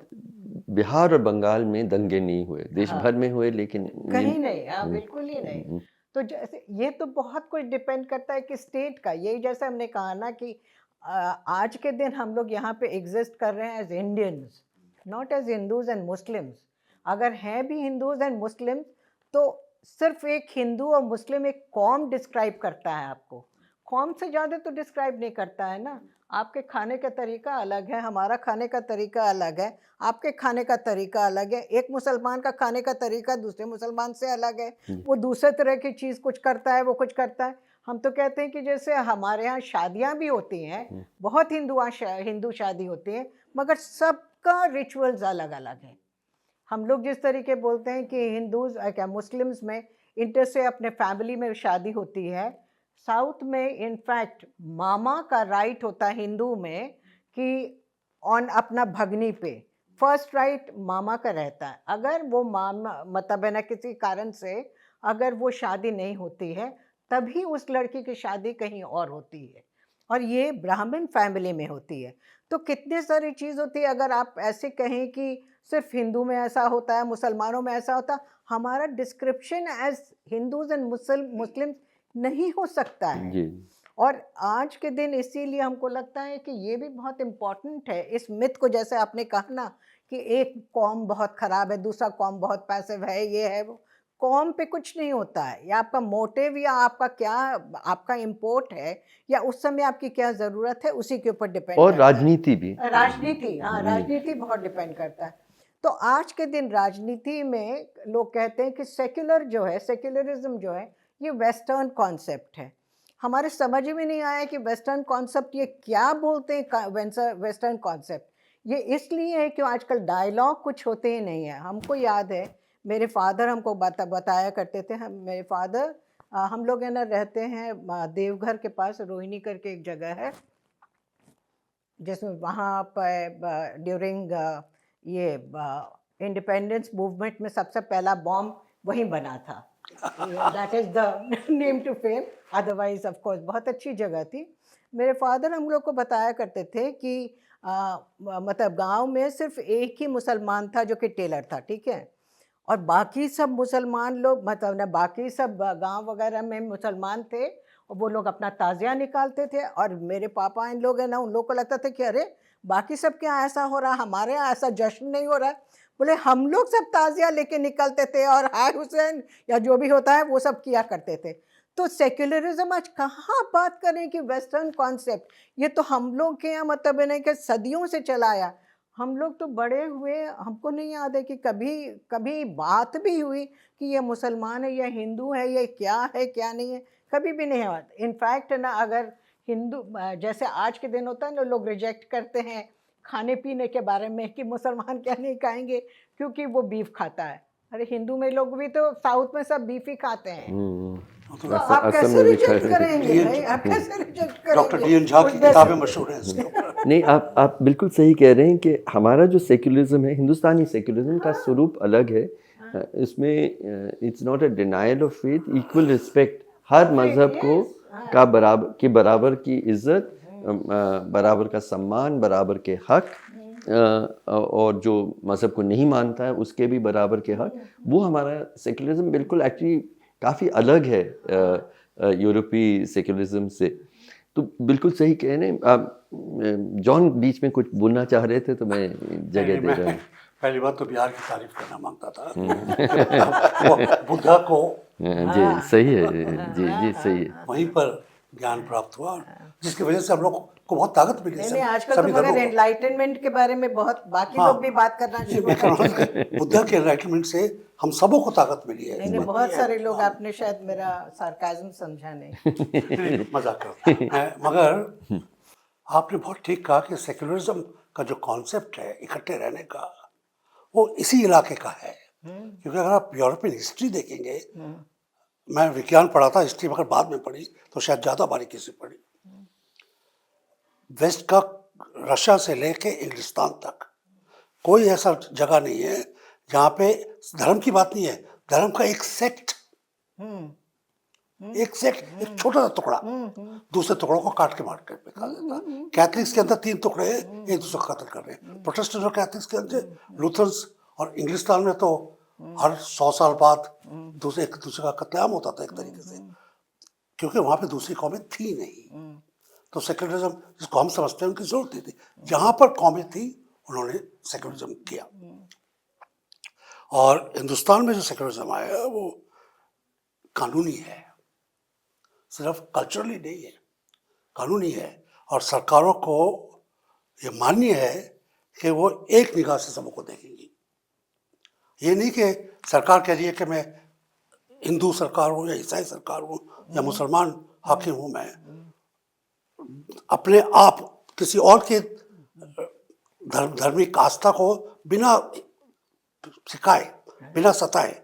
बिहार और बंगाल में दंगे नहीं हुए, देश हाँ। भर में हुए लेकिन कहीं नहीं, हाँ बिल्कुल ही नहीं। तो जैसे ये तो बहुत कुछ डिपेंड करता है कि स्टेट का, यही जैसे हमने कहा ना कि आज के दिन हम लोग यहाँ पे एग्जिस्ट कर रहे हैं as Indians, not as Hindus and Muslims. अगर हैं भी हिंदूज एंड मुस्लिम्स तो सिर्फ एक हिंदू और मुस्लिम एक कौम डिस्क्राइब करता है आपको, कौम से ज़्यादा तो डिस्क्राइब नहीं करता है ना। आपके खाने का तरीका अलग है, हमारा खाने का तरीका अलग है, आपके खाने का तरीका अलग है, एक मुसलमान का खाने का तरीका दूसरे मुसलमान से अलग है, वो दूसरे तरह की चीज़ कुछ करता है, वो कुछ करता है। हम तो कहते हैं कि जैसे हमारे यहाँ शादियाँ भी होती हैं, बहुत हिंदू शादी होती है, मगर सबका रिचुअल्स अलग अलग है। हम लोग जिस तरीके बोलते हैं कि हिंदूज क्या मुस्लिम्स में इंटर से अपने फैमिली में शादी होती है, साउथ में इनफैक्ट मामा का राइट होता है हिंदू में कि ऑन अपना भगनी पे फर्स्ट राइट मामा का रहता है। अगर वो मामा मतलब है ना किसी कारण से अगर वो शादी नहीं होती है तभी उस लड़की की शादी कहीं और होती है, और ये ब्राह्मण फैमिली में होती है। तो कितनी सारी चीज़ होती है। अगर आप ऐसे कहें कि सिर्फ हिंदू में ऐसा होता है, मुसलमानों में ऐसा होता है, हमारा description as Hindus and Muslim नहीं हो सकता है। जी। और आज के दिन इसीलिए हमको लगता है कि ये भी बहुत इम्पॉर्टेंट है इस मिथ को, जैसे आपने कहा ना कि एक कौम बहुत ख़राब है, दूसरा कौम बहुत पैसिव है, ये है वो। कौम पे कुछ नहीं होता है, या आपका मोटिव या आपका क्या आपका इम्पोर्ट है या उस समय आपकी क्या ज़रूरत है उसी के ऊपर डिपेंड और करता है। राजनीति भी। राजनीति, हाँ राजनीति बहुत डिपेंड करता है। तो आज के दिन राजनीति में लोग कहते हैं कि सेक्युलर जो है, सेक्युलरिज्म जो है, ये वेस्टर्न कॉन्सेप्ट है। हमारे समझ में नहीं आया कि वेस्टर्न कॉन्सेप्ट ये क्या बोलते हैं। वेस्टर्न कॉन्सेप्ट ये इसलिए है कि आजकल डायलॉग कुछ होते ही नहीं है। हमको याद है मेरे फादर हमको बताया करते थे, मेरे फादर हम लोग है ना रहते हैं देवघर के पास, रोहिणी करके एक जगह है, जिसमें वहाँ पर ड्यूरिंग ये इंडिपेंडेंस मूवमेंट में सबसे पहला बॉम्ब वहीं बना था। That is the name to fame. Otherwise of course बहुत अच्छी जगह थी। मेरे फादर हम लोग को बताया करते थे कि मतलब गांव में सिर्फ एक ही मुसलमान था जो कि टेलर था, ठीक है, और बाकी सब मुसलमान लोग मतलब ना बाकी सब गांव वगैरह में मुसलमान थे और वो लोग अपना ताज़िया निकालते थे। और मेरे पापा इन लोग हैं ना, उन लोग को लगता था कि अरे बाकी सब क्या ऐसा हो रहा, हमारे यहाँ ऐसा जश्न नहीं हो रहा। बोले हम लोग सब ताज़िया लेके निकलते थे और हाय हुसैन या जो भी होता है वो सब किया करते थे। तो सेक्युलरिज्म आज कहाँ बात करें कि वेस्टर्न कॉन्सेप्ट, ये तो हम लोग के यहाँ मतलब है ना कि सदियों से चला आया। हम लोग तो बड़े हुए, हमको नहीं याद है कि कभी कभी बात भी हुई कि ये मुसलमान है या हिंदू है, ये क्या है क्या नहीं है, कभी भी नहीं हुआ। इनफैक्ट ना अगर हिंदू जैसे आज के दिन होता है ना, लोग रिजेक्ट करते हैं खाने पीने के बारे में कि मुसलमान क्या नहीं खाएंगे क्योंकि वो बीफ खाता है। अरे हिंदू में लोग भी तो साउथ में सब बीफ ही खाते हैं। तो आप असम कैसे में भी रिजेक्ट खाए। करेंगे भाई, आप कैसे रिजेक्ट करेंगे? डॉक्टर डी एन झा की किताबें मशहूर हैं इसके ऊपर। नहीं, आप बिल्कुल सही कह रहे हैं कि हमारा जो सेक्युलरिज्म है, हिंदुस्तानी सेक्युलरिज्म का स्वरूप अलग है। इसमें it's not a denial of faith, equal respect, हर मज़हब को का बराबर की इज्जत, बराबर का सम्मान, बराबर के हक, और जो मज़हब को नहीं मानता है उसके भी बराबर के हक। वो हमारा सेक्युलरिज्म बिल्कुल एक्चुअली काफ़ी अलग है यूरोपीय सेक्युलरिज्म से। तो बिल्कुल सही कह रहे हैं आप। जॉन बीच में कुछ बोलना चाह रहे थे तो मैं जगह दे रहा हूँ। पहली बात तो बिहार की तारीफ करना मांगता था। वो बुद्धा को जी सही है, जी सही है। वहीं पर ज्ञान प्राप्त हुआ, जिसकी वजह से हम लोग को बहुत ताकत मिली। नहीं आजकल तो मगर एनलाइटनमेंट के बारे में बहुत बाकी लोग भी बात करना शुरू कर दिए। बुद्धा के एनलाइटनमेंट से हम सबों को ताकत मिली है। नहीं बहुत सारे लोग, आपने शायद मेरा सार्काज्म समझा नहीं। मजाक करता है, मगर आपने बहुत ठीक कहा कि सेक्युलरिज्म का जो कॉन्सेप्ट है इकट्ठे रहने का, वो इसी इलाके का है। क्योंकि अगर आप यूरोपियन हिस्ट्री देखेंगे, मैं विज्ञान पढ़ा था, हिस्ट्री मगर बाद में पढ़ी तो शायद ज़्यादा बारीकी से पढ़ी। वेस्ट का रशिया से लेके इंग्लिस्तान तक कोई ऐसा जगह नहीं है जहाँ पे धर्म की बात नहीं है, धर्म का एक सेक्ट, एक छोटा सा टुकड़ा दूसरे टुकड़ों को काट के मार कर खा देता। कैथलिक्स के अंदर 3 टुकड़े एक दूसरे को कत्ल कर रहे हैं। प्रोटेस्टेंट और कैथलिक्स के अंदर, लूथरन्स और इंग्लिस्तान में तो हर 100 साल बाद एक दूसरे का कत्लेआम होता था एक तरीके से, क्योंकि वहाँ पे दूसरी कौमें थी नहीं। तो सेक्युलरिज्म जिसको हम समझते हैं उनकी जरूरत नहीं थी, जहाँ पर कौमें थी उन्होंने सेक्युलरिज्म किया। और हिंदुस्तान में जो सेक्युलरिज्म आया वो कानूनी है, सिर्फ कल्चरली नहीं है, कानूनी है। और सरकारों को ये मान्य है कि वो एक निगाह से सबको देखेंगी। ये नहीं कि सरकार कह रही है कि मैं हिंदू सरकार हूँ या ईसाई सरकार हूँ या मुसलमान हाकिम हूँ, मैं अपने आप किसी और के धार्मिक आस्था को बिना सिखाए, बिना सताए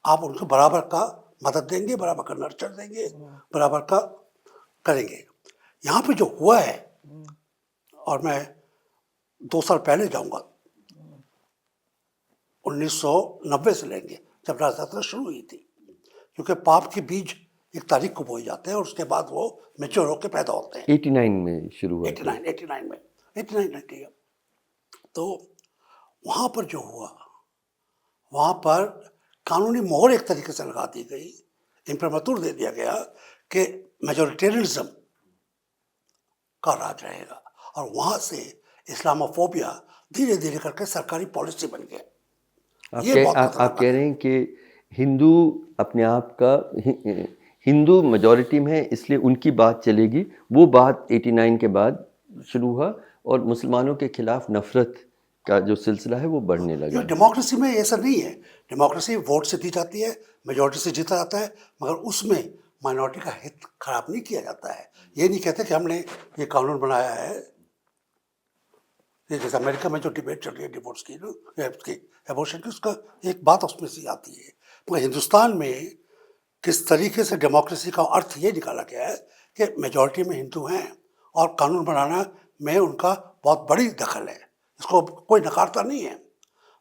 आप उनको बराबर का मदद देंगे, बराबर का नर्चर देंगे, बराबर का करेंगे। यहाँ पे जो हुआ है, और मैं 2 साल पहले जाऊंगा, 1990 से लेंगे जब राजयात्रा शुरू हुई थी, क्योंकि पाप के बीज एक तारीख को बोए जाते हैं और उसके बाद वो मैच्योर होकर पैदा होते हैं। 89 में शुरू हुआ। 89 तो वहाँ पर जो हुआ, वहाँ पर कानूनी मोहर एक तरीके से लगा दी गई, इम्प्रिमातुर दे दिया गया कि मेजॉरिटेरियनिज्म का राज रहेगा। और वहाँ से इस्लामोफोबिया धीरे धीरे करके सरकारी पॉलिसी बन गया। आप कह रहे हैं कि हिंदू अपने आप का हिंदू मेजॉरिटी में है इसलिए उनकी बात चलेगी। वो बात 89 के बाद शुरू हुआ और मुसलमानों के खिलाफ नफरत का जो सिलसिला है वो बढ़ने लगा। डेमोक्रेसी में ऐसा नहीं है, डेमोक्रेसी वोट से दी जाती है, मेजॉरिटी से जीता जाता है, मगर उसमें माइनॉरिटी का हित खराब नहीं किया जाता है। ये नहीं कहते कि हमने ये कानून बनाया है, ये जैसे अमेरिका में जो डिबेट चल रही है डिवोर्स की, एबॉर्शन की, उसका एक बात उसमें से आती है। मगर हिंदुस्तान में किस तरीके से डेमोक्रेसी का अर्थ ये निकाला गया है कि मेजॉरिटी में हिंदू हैं और कानून बनाना में उनका बहुत बड़ी दखल है, इसको कोई नकारता नहीं है।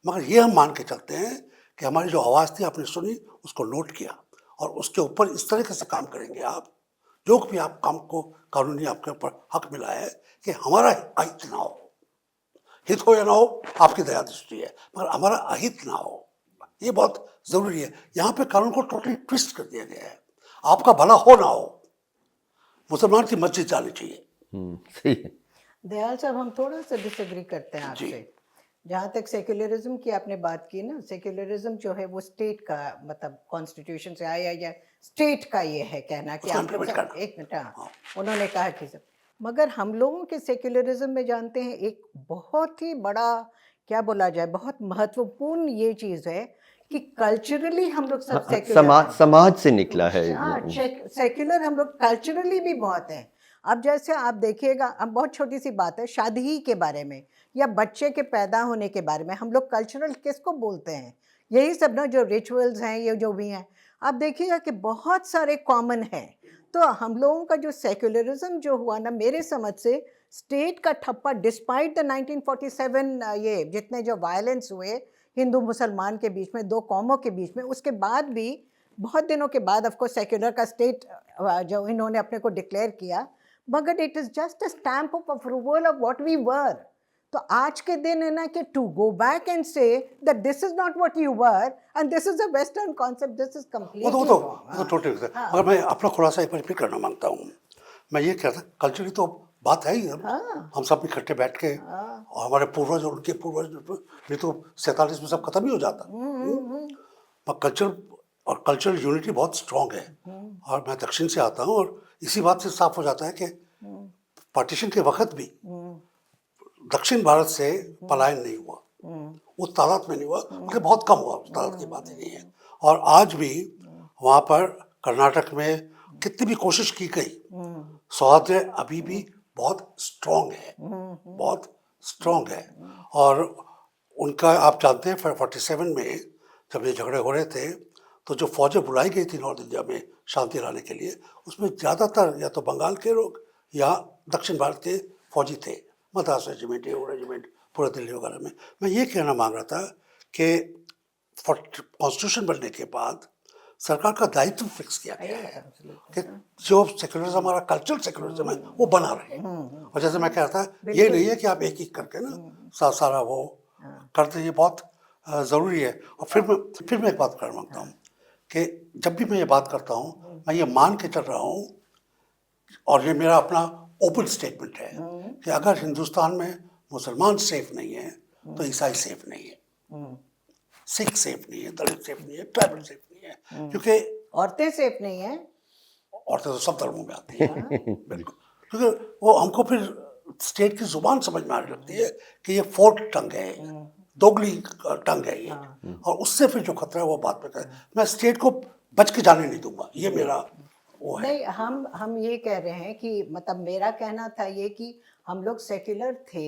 मगर ये हम मान के चलते हैं कि हमारी जो आवाज़ थी आपने सुनी, उसको नोट किया और उसके ऊपर इस तरीके से काम करेंगे आप, जो भी आप काम को कानूनी आपके ऊपर हक मिला है कि हमारा अहित ना हो, हित हो या ना हो आपकी दया दृष्टि है, मगर हमारा अहित ना हो, ये बहुत ज़रूरी है। यहाँ पे कानून को टोटली ट्विस्ट कर दिया गया है, आपका भला हो ना हो, मुसलमान की मस्जिद जानी चाहिए। सही है। दयाल साहब, हम थोड़ा सा डिसएग्री करते हैं आपसे। जहाँ तक सेक्युलरिज्म की आपने बात की ना, सेक्युलरिज्म जो है वो स्टेट का, मतलब कॉन्स्टिट्यूशन से आया या स्टेट का ये है कहना कि उसको आप implement करना। एक मिनट, हाँ, उन्होंने कहा कि सब, मगर हम लोगों के सेक्युलरिज्म में जानते हैं एक बहुत ही बड़ा, क्या बोला जाए, बहुत महत्वपूर्ण ये चीज़ है कि कल्चरली हम लोग सब सेक्युलर समाज से निकला है। हाँ, सेक्युलर हम लोग कल्चरली भी बहुत हैं। अब जैसे आप देखिएगा, अब बहुत छोटी सी बात है, शादी ही के बारे में या बच्चे के पैदा होने के बारे में हम लोग कल्चरल किसको बोलते हैं? यही सब ना जो रिचुअल्स हैं, ये जो भी हैं, आप देखिएगा कि बहुत सारे कॉमन हैं। तो हम लोगों का जो सेक्युलरिज्म जो हुआ ना, मेरे समझ से स्टेट का ठप्पा, डिस्पाइट द 1947 ये जितने जो वायलेंस हुए हिंदू मुसलमान के बीच में, दो कौमों के बीच में, उसके बाद भी बहुत दिनों के बाद ऑफ कोर्स सेक्युलर का स्टेट जो इन्होंने अपने को डिक्लेयर किया, मगर it is just a stamp of approval of what we were. तो आज के दिन है ना कि to go back and say that this is not what you were and this is a western concept, this is वो completely तो total, मगर मैं अपना खुलासा एक बार फिर करना मांगता हूँ। मैं ये कहता, कल्चरली तो बात है ही, हम सब इकट्ठे बैठ के, और हमारे पूर्वज और उनके पूर्वज, नहीं तो 47 में सब खत्म ही हो जाता। पर कल्चर और कल्चरल यूनिटी बहुत स्ट्रांग है, और मैं दक्षिण से आता हूँ, और इसी बात से साफ हो जाता है कि पार्टीशन के वक्त भी दक्षिण भारत से पलायन नहीं हुआ, उस तादाद में नहीं हुआ, बल्कि बहुत कम हुआ, उस तादाद की बात ही नहीं है। और आज भी वहाँ पर कर्नाटक में कितनी भी कोशिश की गई, सौहार्द अभी भी बहुत स्ट्रांग है, बहुत स्ट्रांग है। और उनका आप जानते हैं 47 में जब ये झगड़े हो रहे थे, तो जो फौजें बुलाई गई थी नॉर्थ इंडिया में शांति लाने के लिए, उसमें ज़्यादातर या तो बंगाल के लोग या दक्षिण भारत के फौजी थे, मद्रास रेजिमेंट, वो रेजिमेंट, पूरा दिल्ली वगैरह में। मैं ये कहना मांग रहा था कि कॉन्स्टिट्यूशन बनने के बाद सरकार का दायित्व फिक्स किया गया है कि जो सेक्युलरिज्म, हमारा कल्चरल सेक्युलरिज्म है, वो बना रहे। और जैसे मैं कह रहा था, ये नहीं है कि आप एक एक करके ना सारा वो करते, ये बहुत ज़रूरी है। और फिर मैं एक बात करना मांगता हूँ कि जब भी मैं ये बात करता हूँ, मैं ये मान के चल रहा हूँ, और ये मेरा अपना ओपन स्टेटमेंट है, कि अगर हिंदुस्तान में मुसलमान सेफ नहीं है तो ईसाई सेफ नहीं है, सिख सेफ नहीं है, दलित सेफ नहीं है, ट्राइबल सेफ नहीं है, क्योंकि औरतें सेफ नहीं है। औरतें तो सब धर्मों में आती हैं, बिल्कुल, क्योंकि वो हमको फिर स्टेट की जुबान समझ में आने लगती है कि ये फोर्थ टंग है, दोगली टंग है ये, और उससे फिर जो खतरा है वो बात में है। मैं स्टेट को बच के जाने नहीं दूंगा, ये मेरा वो है। नहीं, हम ये कह रहे हैं कि मतलब मेरा कहना था ये कि हम लोग सेक्युलर थे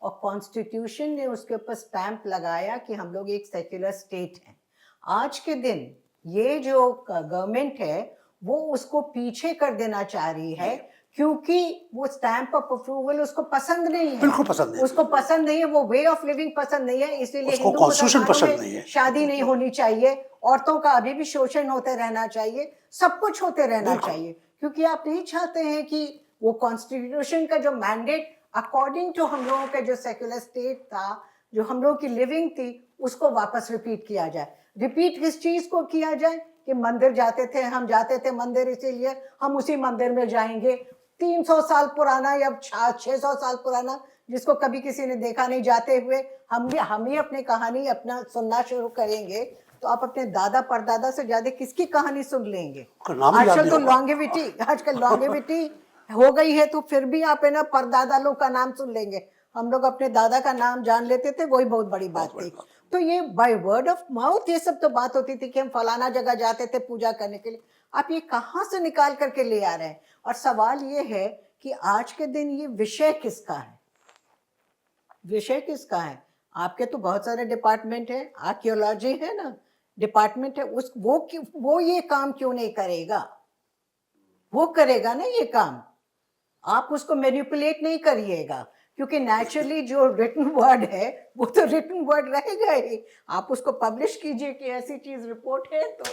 और कॉन्स्टिट्यूशन ने उसके ऊपर स्टैंप लगाया कि हम लोग एक सेक्युलर स्टेट हैं। आज के दिन ये जो गवर्नमेंट है वो उसको पीछे कर देना चाह रही है, क्योंकि वो स्टैंप ऑफ अप्रूवल उसको पसंद नहीं है, बिल्कुल पसंद नहीं, उसको पसंद नहीं है, वो वे ऑफ लिविंग पसंद नहीं है, इसीलिए उसको हिंदू कॉन्स्टिट्यूशन मुसलमानों पसंद में नहीं है। शादी नहीं होनी चाहिए, औरतों का अभी भी शोषण होते रहना चाहिए, सब कुछ होते रहना चाहिए, क्योंकि आप नहीं चाहते हैं कि वो कॉन्स्टिट्यूशन का जो मैंडेट अकॉर्डिंग टू हम लोगों का जो सेक्युलर स्टेट था, जो हम लोगों की लिविंग थी, उसको वापस रिपीट किया जाए। रिपीट किस चीज को किया जाए कि मंदिर जाते थे, हम जाते थे मंदिर, इसीलिए हम उसी मंदिर में जाएंगे। 300 साल पुराना या 600 साल पुराना, जिसको कभी किसी ने देखा नहीं जाते हुए, हम ही अपनी कहानी अपना सुनना शुरू करेंगे, तो आप अपने दादा परदादा से ज्यादा किसकी कहानी सुन लेंगे? आजकल तो लॉन्गेविटी हो गई है, तो फिर भी आप है ना परदादा लोग का नाम सुन लेंगे। हम लोग अपने दादा का नाम जान लेते थे, वही बहुत बड़ी बात थी। तो ये बाय वर्ड ऑफ माउथ ये सब तो बात होती थी कि हम फलाना जगह जाते थे पूजा करने के लिए। आप ये कहाँ से निकाल करके ले आ रहे हैं? और सवाल ये है कि आज के दिन ये विषय किसका है? विषय किसका है? आपके तो बहुत सारे डिपार्टमेंट है, आर्कियोलॉजी है ना डिपार्टमेंट है, वो ये काम क्यों नहीं करेगा? वो करेगा ना ये काम। आप उसको मैनिपुलेट नहीं करिएगा, क्योंकि नेचुरली जो रिटन वर्ड है वो तो रिटन वर्ड रहेगा ही। आप उसको पब्लिश कीजिए कि ऐसी चीज रिपोर्ट है तो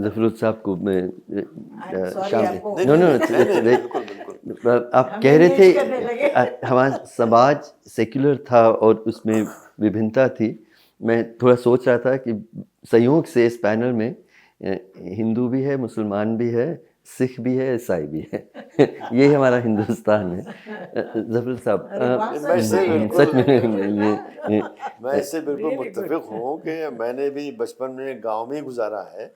जफरुल साहब को मैं sorry, शाम आपको- नो नो बिल्कुल बिल्कुल। आप कह रहे engage करने लगे। थे हमारा समाज सेक्युलर था और उसमें विभिन्नता थी। मैं थोड़ा सोच रहा था कि संयोग से इस पैनल में हिंदू भी है, मुसलमान भी है, सिख भी है, ईसाई भी है। यही हमारा हिंदुस्तान है। जफरुल साहब अरे वाह, मैं इससे सच में मैं इससे बिल्कुल Really good. मुत्तफिक हूँ कि मैंने भी बचपन में गांव में ही गुजारा है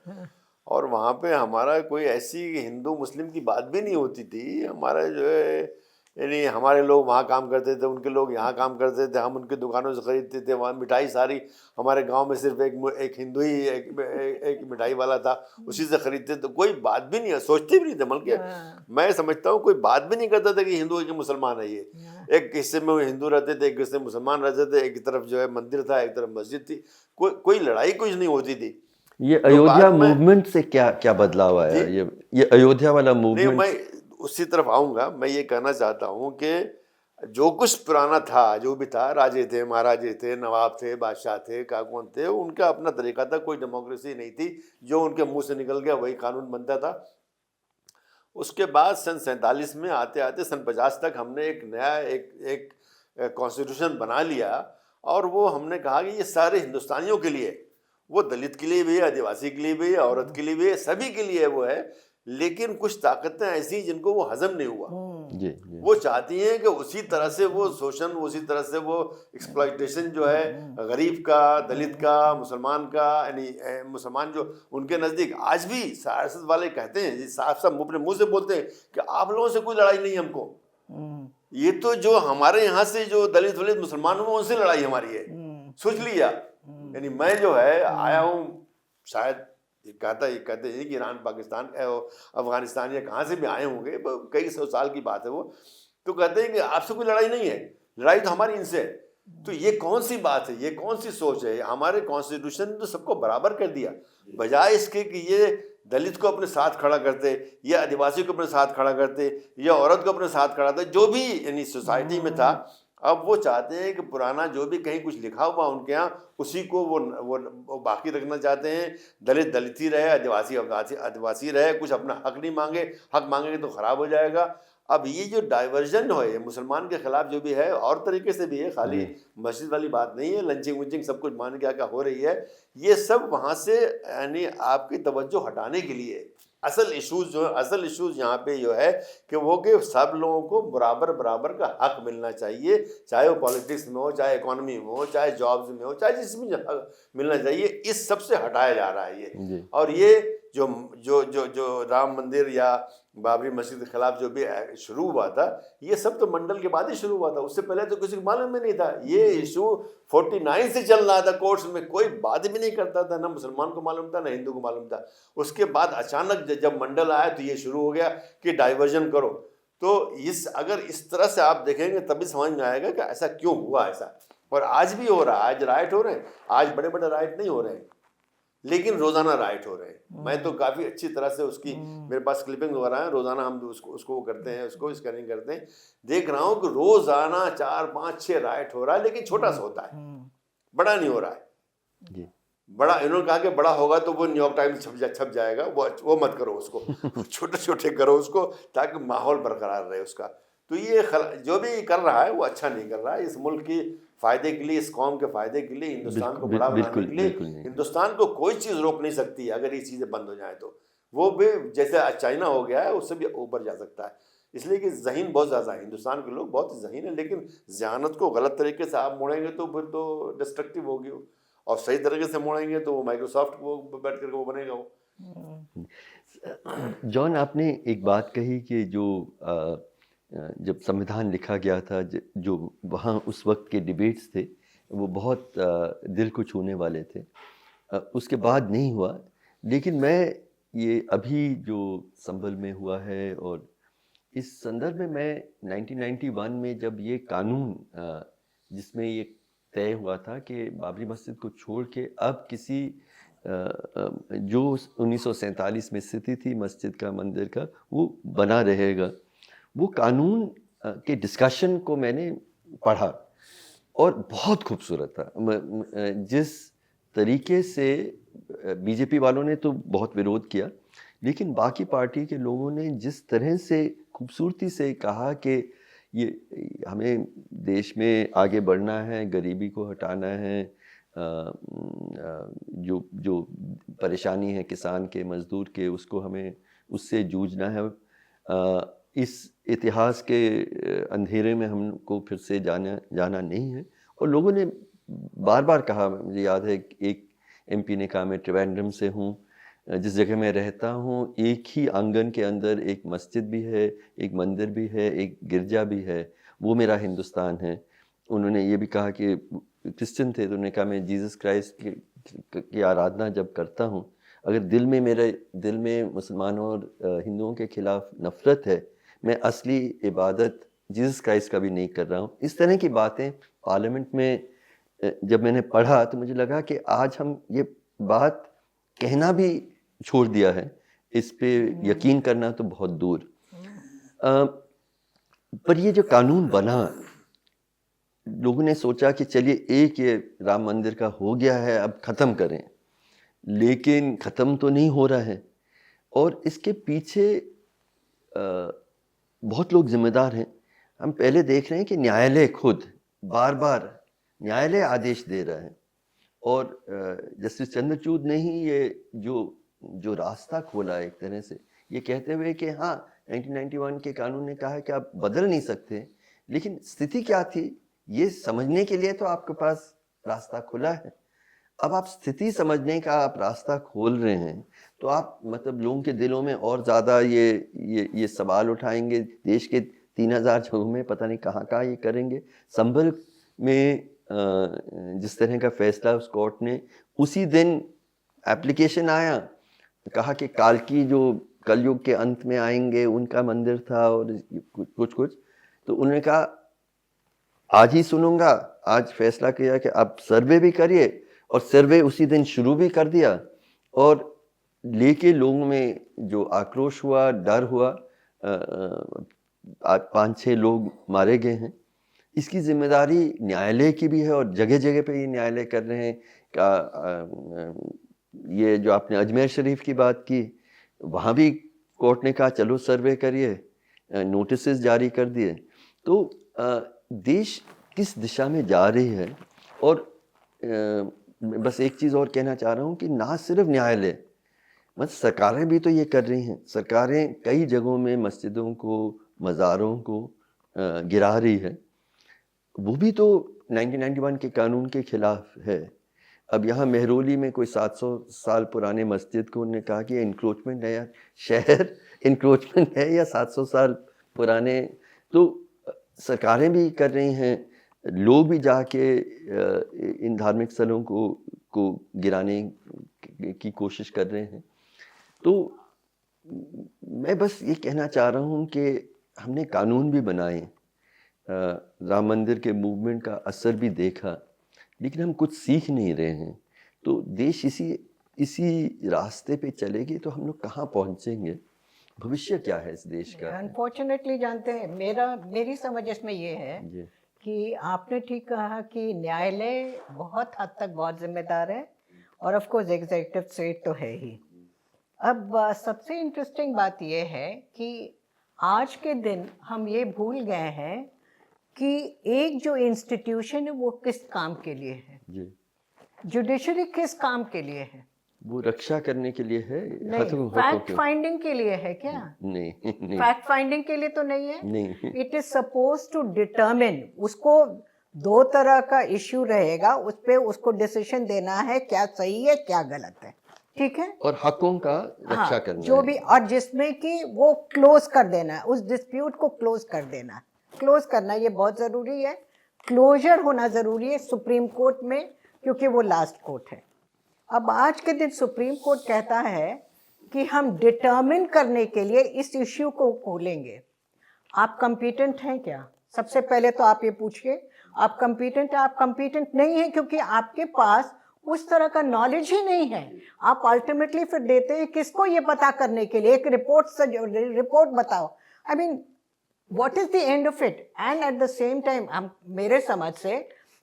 और वहाँ पे हमारा कोई ऐसी हिंदू मुस्लिम की बात भी नहीं होती थी। हमारा जो है यानी हमारे लोग वहाँ काम करते थे, उनके लोग यहाँ काम करते थे, हम उनकी दुकानों से ख़रीदते थे। वहाँ मिठाई सारी हमारे गांव में सिर्फ एक हिंदू ही एक मिठाई वाला था, उसी से ख़रीदते। तो कोई बात भी नहीं है, सोचते भी नहीं थे। बल्कि मैं समझता हूँ कोई बात भी नहीं करता था कि हिंदू है कि मुसलमान है। ये एक हिस्से में हिंदू रहते थे, एक हिस्से में मुसलमान रहते थे, एक तरफ जो है मंदिर था, एक तरफ मस्जिद थी। कोई लड़ाई कुछ नहीं होती थी। ये अयोध्या बाद में- मूवमेंट से क्या बदलाव आया? जी? ये अयोध्या वाला नहीं, मूवमेंट मैं उसी तरफ आऊँगा। मैं ये कहना चाहता हूँ कि जो कुछ पुराना था, जो भी था, राजे थे, महाराजे थे, नवाब थे, बादशाह थे, कौन थे, उनका अपना तरीका था। कोई डेमोक्रेसी नहीं थी। जो उनके मुंह से निकल गया वही कानून बनता था। उसके बाद सन 47 में आते आते सन 50 तक हमने एक नया एक कॉन्स्टिट्यूशन बना लिया और वो हमने कहा कि ये सारे हिंदुस्तानियों के लिए, वो दलित के लिए भी है, आदिवासी के लिए भी है, औरत के लिए भी है, सभी के लिए वो है। लेकिन कुछ ताकतें ऐसी जिनको वो हजम नहीं हुआ। जी वो चाहती हैं कि उसी तरह से वो शोषण, उसी तरह से वो एक्सप्लॉइटेशन जो है गरीब का, दलित का, मुसलमान का, यानी मुसलमान जो उनके नज़दीक आज भी सियासत वाले कहते हैं, साफ साफ अपने मुंह से बोलते हैं कि आप लोगों से कोई लड़ाई नहीं है हमको। ये तो जो हमारे यहाँ से जो दलित वलित मुसलमान हुए उनसे लड़ाई हमारी है। सोच लिया। यानी मैं जो है आया हूँ, शायद कहते हैं कि ईरान, पाकिस्तान, अफगानिस्तान या कहाँ से भी आए होंगे, कई सौ साल की बात है वो। तो कहते हैं कि आपसे कोई लड़ाई नहीं है, लड़ाई तो हमारी इनसे है। तो ये कौन सी बात है, ये कौन सी सोच है? हमारे कॉन्स्टिट्यूशन ने तो सबको बराबर कर दिया, बजाय इसके कि ये दलित को अपने साथ खड़ा करते, या आदिवासी को अपने साथ खड़ा करते, या औरत को अपने साथ खड़ा करते, जो भी यानी सोसाइटी में था। अब वो चाहते हैं कि पुराना जो भी कहीं कुछ लिखा हुआ उनके यहाँ, उसी को वो बाकी रखना चाहते हैं। दलित दलित ही रहे, आदिवासी आदिवासी रहे, कुछ अपना हक नहीं मांगे। हक मांगेंगे तो खराब हो जाएगा। अब ये जो डाइवर्जन है, ये मुसलमान के खिलाफ जो भी है, और तरीके से भी है, खाली मस्जिद वाली बात नहीं है, लंचिंग वंचिंग सब कुछ मान क्या हो रही है, ये सब वहाँ से यानी आपकी तवज्जो हटाने के लिए। असल इश्यूज यहाँ पे जो है कि वो कि सब लोगों को बराबर का हक मिलना चाहिए, चाहे वो पॉलिटिक्स में हो, चाहे इकोनॉमी में हो, चाहे जॉब्स में हो, चाहे जिसमें मिलना चाहिए। इस सब से हटाया जा रहा है ये। और ये जो राम मंदिर या बाबरी मस्जिद के खिलाफ जो भी शुरू हुआ था, ये सब तो मंडल के बाद ही शुरू हुआ था। उससे पहले तो किसी को मालूम भी नहीं था। ये इशू 49 से चल रहा था कोर्ट्स में, कोई बात भी नहीं करता था, ना मुसलमान को मालूम था ना हिंदू को मालूम था। उसके बाद अचानक जब मंडल आया तो ये शुरू हो गया कि डाइवर्जन करो। तो अगर इस तरह से आप देखेंगे तभी समझ में आएगा कि ऐसा क्यों हुआ ऐसा। और आज भी हो रहा है, आज राइट हो रहे हैं। आज बड़े बड़े राइट नहीं हो रहे हैं, लेकिन रोजाना राइट हो रहे हैं। मैं तो काफी अच्छी तरह से उसकी मेरे पास क्लिपिंग वगैरह है, रोजाना हम उसको करते हैं, उसको स्कैनिंग करते हैं। देख रहा हूँ कि रोजाना 4, 5, 6 राइट हो रहा है, लेकिन छोटा सा होता है, बड़ा नहीं हो रहा है। बड़ा इन्होंने कहा कि बड़ा होगा तो वो न्यूयॉर्क टाइम्स छप जाएगा, वो मत करो उसको। छोटे छोटे करो उसको, ताकि माहौल बरकरार रहे उसका। तो ये जो भी कर रहा है वो अच्छा नहीं कर रहा है। इस मुल्क की फायदे के लिए, इस कौम के फायदे के लिए, हिंदुस्तान को बड़ा बनाने के लिए हिंदुस्तान को कोई चीज़ रोक नहीं सकती है। अगर ये चीज़ें बंद हो जाए तो वो भी जैसे चाइना हो गया है उससे भी ऊपर जा सकता है। इसलिए कि जहीन बहुत ज़्यादा है, हिंदुस्तान के लोग बहुत जहीन है। लेकिन जहानत को गलत तरीके से आप मोड़ेंगे तो फिर तो डिस्ट्रक्टिव होगी, और सही तरीके से मोड़ेंगे तो माइक्रोसॉफ्ट वो बैठ करके वो बनेगा वो। जॉन, आपने एक बात कही कि जो जब संविधान लिखा गया था, जो वहाँ उस वक्त के डिबेट्स थे वो बहुत दिल को छूने वाले थे। उसके बाद नहीं हुआ। लेकिन मैं ये अभी जो संभल में हुआ है, और इस संदर्भ में मैं 1991 में जब ये कानून जिसमें ये तय हुआ था कि बाबरी मस्जिद को छोड़ के अब किसी जो 1947 में स्थिति थी मस्जिद का, मंदिर का, वो बना रहेगा, वो कानून के डिस्कशन को मैंने पढ़ा और बहुत खूबसूरत था। जिस तरीके से बीजेपी वालों ने तो बहुत विरोध किया, लेकिन बाकी पार्टी के लोगों ने जिस तरह से खूबसूरती से कहा कि ये हमें देश में आगे बढ़ना है, गरीबी को हटाना है, जो जो परेशानी है किसान के, मज़दूर के, उसको हमें उससे जूझना है। इस इतिहास के अंधेरे में हमको फिर से जाना नहीं है। और लोगों ने बार बार कहा, मुझे याद है एक एमपी ने कहा, मैं त्रिवेंद्रम से हूँ, जिस जगह मैं रहता हूँ एक ही आंगन के अंदर एक मस्जिद भी है, एक मंदिर भी है, एक गिरजा भी है, वो मेरा हिंदुस्तान है। उन्होंने ये भी कहा कि क्रिश्चियन थे, तो उन्होंने कहा मैं जीसस क्राइस्ट की आराधना जब करता हूँ, अगर मेरे दिल में मुसलमानों और हिंदुओं के खिलाफ नफ़रत है, मैं असली इबादत जीसस क्राइस्ट का भी नहीं कर रहा हूँ। इस तरह की बातें पार्लियामेंट में जब मैंने पढ़ा तो मुझे लगा कि आज हम ये बात कहना भी छोड़ दिया है, इस पे यकीन करना तो बहुत दूर। पर ये जो कानून बना, लोगों ने सोचा कि चलिए एक ये राम मंदिर का हो गया है, अब ख़त्म करें, लेकिन ख़त्म तो नहीं हो रहा है। और इसके पीछे बहुत लोग जिम्मेदार हैं। हम पहले देख रहे हैं कि न्यायालय खुद बार बार न्यायालय आदेश दे रहा है, और जस्टिस चंद्रचूड़ ने ही ये जो रास्ता खोला एक तरह से, ये कहते हुए कि हाँ 1991 के कानून ने कहा है कि आप बदल नहीं सकते, लेकिन स्थिति क्या थी ये समझने के लिए तो आपके पास रास्ता खुला है। अब आप स्थिति समझने का आप रास्ता खोल रहे हैं, तो आप मतलब लोगों के दिलों में और ज़्यादा ये सवाल उठाएंगे। देश के 3000 जगहों में पता नहीं कहाँ ये करेंगे। संभल में जिस तरह का फैसला उस कोर्ट ने, उसी दिन एप्लीकेशन आया, कहा कि कालकी जो कलयुग के अंत में आएंगे उनका मंदिर था और कुछ तो उन्होंने कहा आज ही सुनूंगा। आज फैसला किया कि आप सर्वे भी करिए, और सर्वे उसी दिन शुरू भी कर दिया, और लेके लोगों में जो आक्रोश हुआ, डर हुआ, 5-6 लोग मारे गए हैं। इसकी जिम्मेदारी न्यायालय की भी है, और जगह जगह पे ये न्यायालय कर रहे हैं। ये जो आपने अजमेर शरीफ की बात की, वहाँ भी कोर्ट ने कहा चलो सर्वे करिए, नोटिसेस जारी कर दिए। तो देश किस दिशा में जा रही है। और बस एक चीज़ और कहना चाह रहा हूँ कि ना सिर्फ न्यायालय, मतलब सरकारें भी तो ये कर रही हैं। सरकारें कई जगहों में मस्जिदों को, मज़ारों को गिरा रही है, वो भी तो 1991 के कानून के खिलाफ है। अब यहाँ मेहरौली में कोई 700 साल पुराने मस्जिद को उन्होंने कहा कि इंक्रोचमेंट है यार, शहर इंक्रोचमेंट है या 700 साल पुराने। तो सरकारें भी कर रही हैं, लोग भी जाके इन धार्मिक स्थलों को गिराने की कोशिश कर रहे हैं। तो मैं बस ये कहना चाह रहा हूँ कि हमने कानून भी बनाए, राम मंदिर के मूवमेंट का असर भी देखा, लेकिन हम कुछ सीख नहीं रहे हैं। तो देश इसी रास्ते पे चलेगी तो हम लोग कहाँ पहुँचेंगे? भविष्य क्या है इस देश का? अनफॉर्चुनेटली जानते हैं, मेरी समझ इसमें ये है जी। कि आपने ठीक कहा कि न्यायालय बहुत हद तक बहुत जिम्मेदार है, और ऑफ कोर्स एग्जीक्यूटिव स्टेट तो है ही। अब सबसे इंटरेस्टिंग बात ये है कि आज के दिन हम ये भूल गए हैं कि एक जो इंस्टीट्यूशन है वो किस काम के लिए है। जी। जुडिशरी किस काम के लिए है? वो रक्षा करने के लिए है, नहीं, फैक्ट फाइंडिंग के लिए है क्या? नहीं। फैक्ट फाइंडिंग के लिए तो नहीं है। नहीं। It is suppose to determine, उसको 2 तरह का इश्यू रहेगा, उस पे उसको डिसीजन देना है क्या सही है क्या गलत है, ठीक है, और हकों का रक्षा करना जो है। भी, और जिसमें कि वो क्लोज कर देना है, उस डिस्प्यूट को क्लोज कर देना है। क्लोज करना ये बहुत ज़रूरी है, क्लोजर होना ज़रूरी है सुप्रीम कोर्ट में, क्योंकि वो लास्ट कोर्ट है। अब आज के दिन सुप्रीम कोर्ट कहता है कि हम डिटर्मिन करने के लिए इस इश्यू को खोलेंगे। आप कम्पिटेंट हैं क्या? सबसे पहले तो आप ये पूछिए, आप कम्पिटेंट हैं? आप कम्पिटेंट नहीं हैं, क्योंकि आपके पास उस तरह का नॉलेज ही नहीं है। आप अल्टीमेटली फिर देते हैं किसको ये पता करने के लिए, एक रिपोर्ट बताओ। I mean what is the end of it? And at the same time हम मेरे समझ से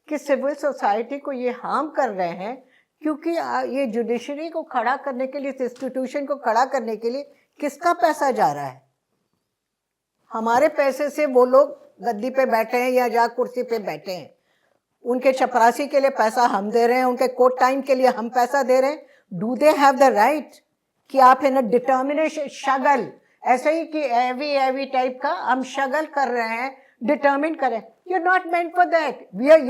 कि सिविल सोसाइटी को ये हार्म कर रहे हैं, क्योंकि ये जुडिशरी को खड़ा करने के लिए, इस इंस्टीट्यूशन को खड़ा करने के लिए किसका पैसा जा रहा है? हमारे पैसे से वो लोग गद्दी पे बैठे हैं या जा कुर्सी पे बैठे हैं। उनके चपरासी के लिए पैसा हम दे रहे हैं, उनके कोर्ट टाइम के लिए हम पैसा दे रहे हैं। Do they have the right कि आप है ना डिटर्मिनेशन शगल, ऐसे ही कि एवी टाइप का हम शगल कर रहे हैं, डिटर्मिन करें? You are not meant for that. We are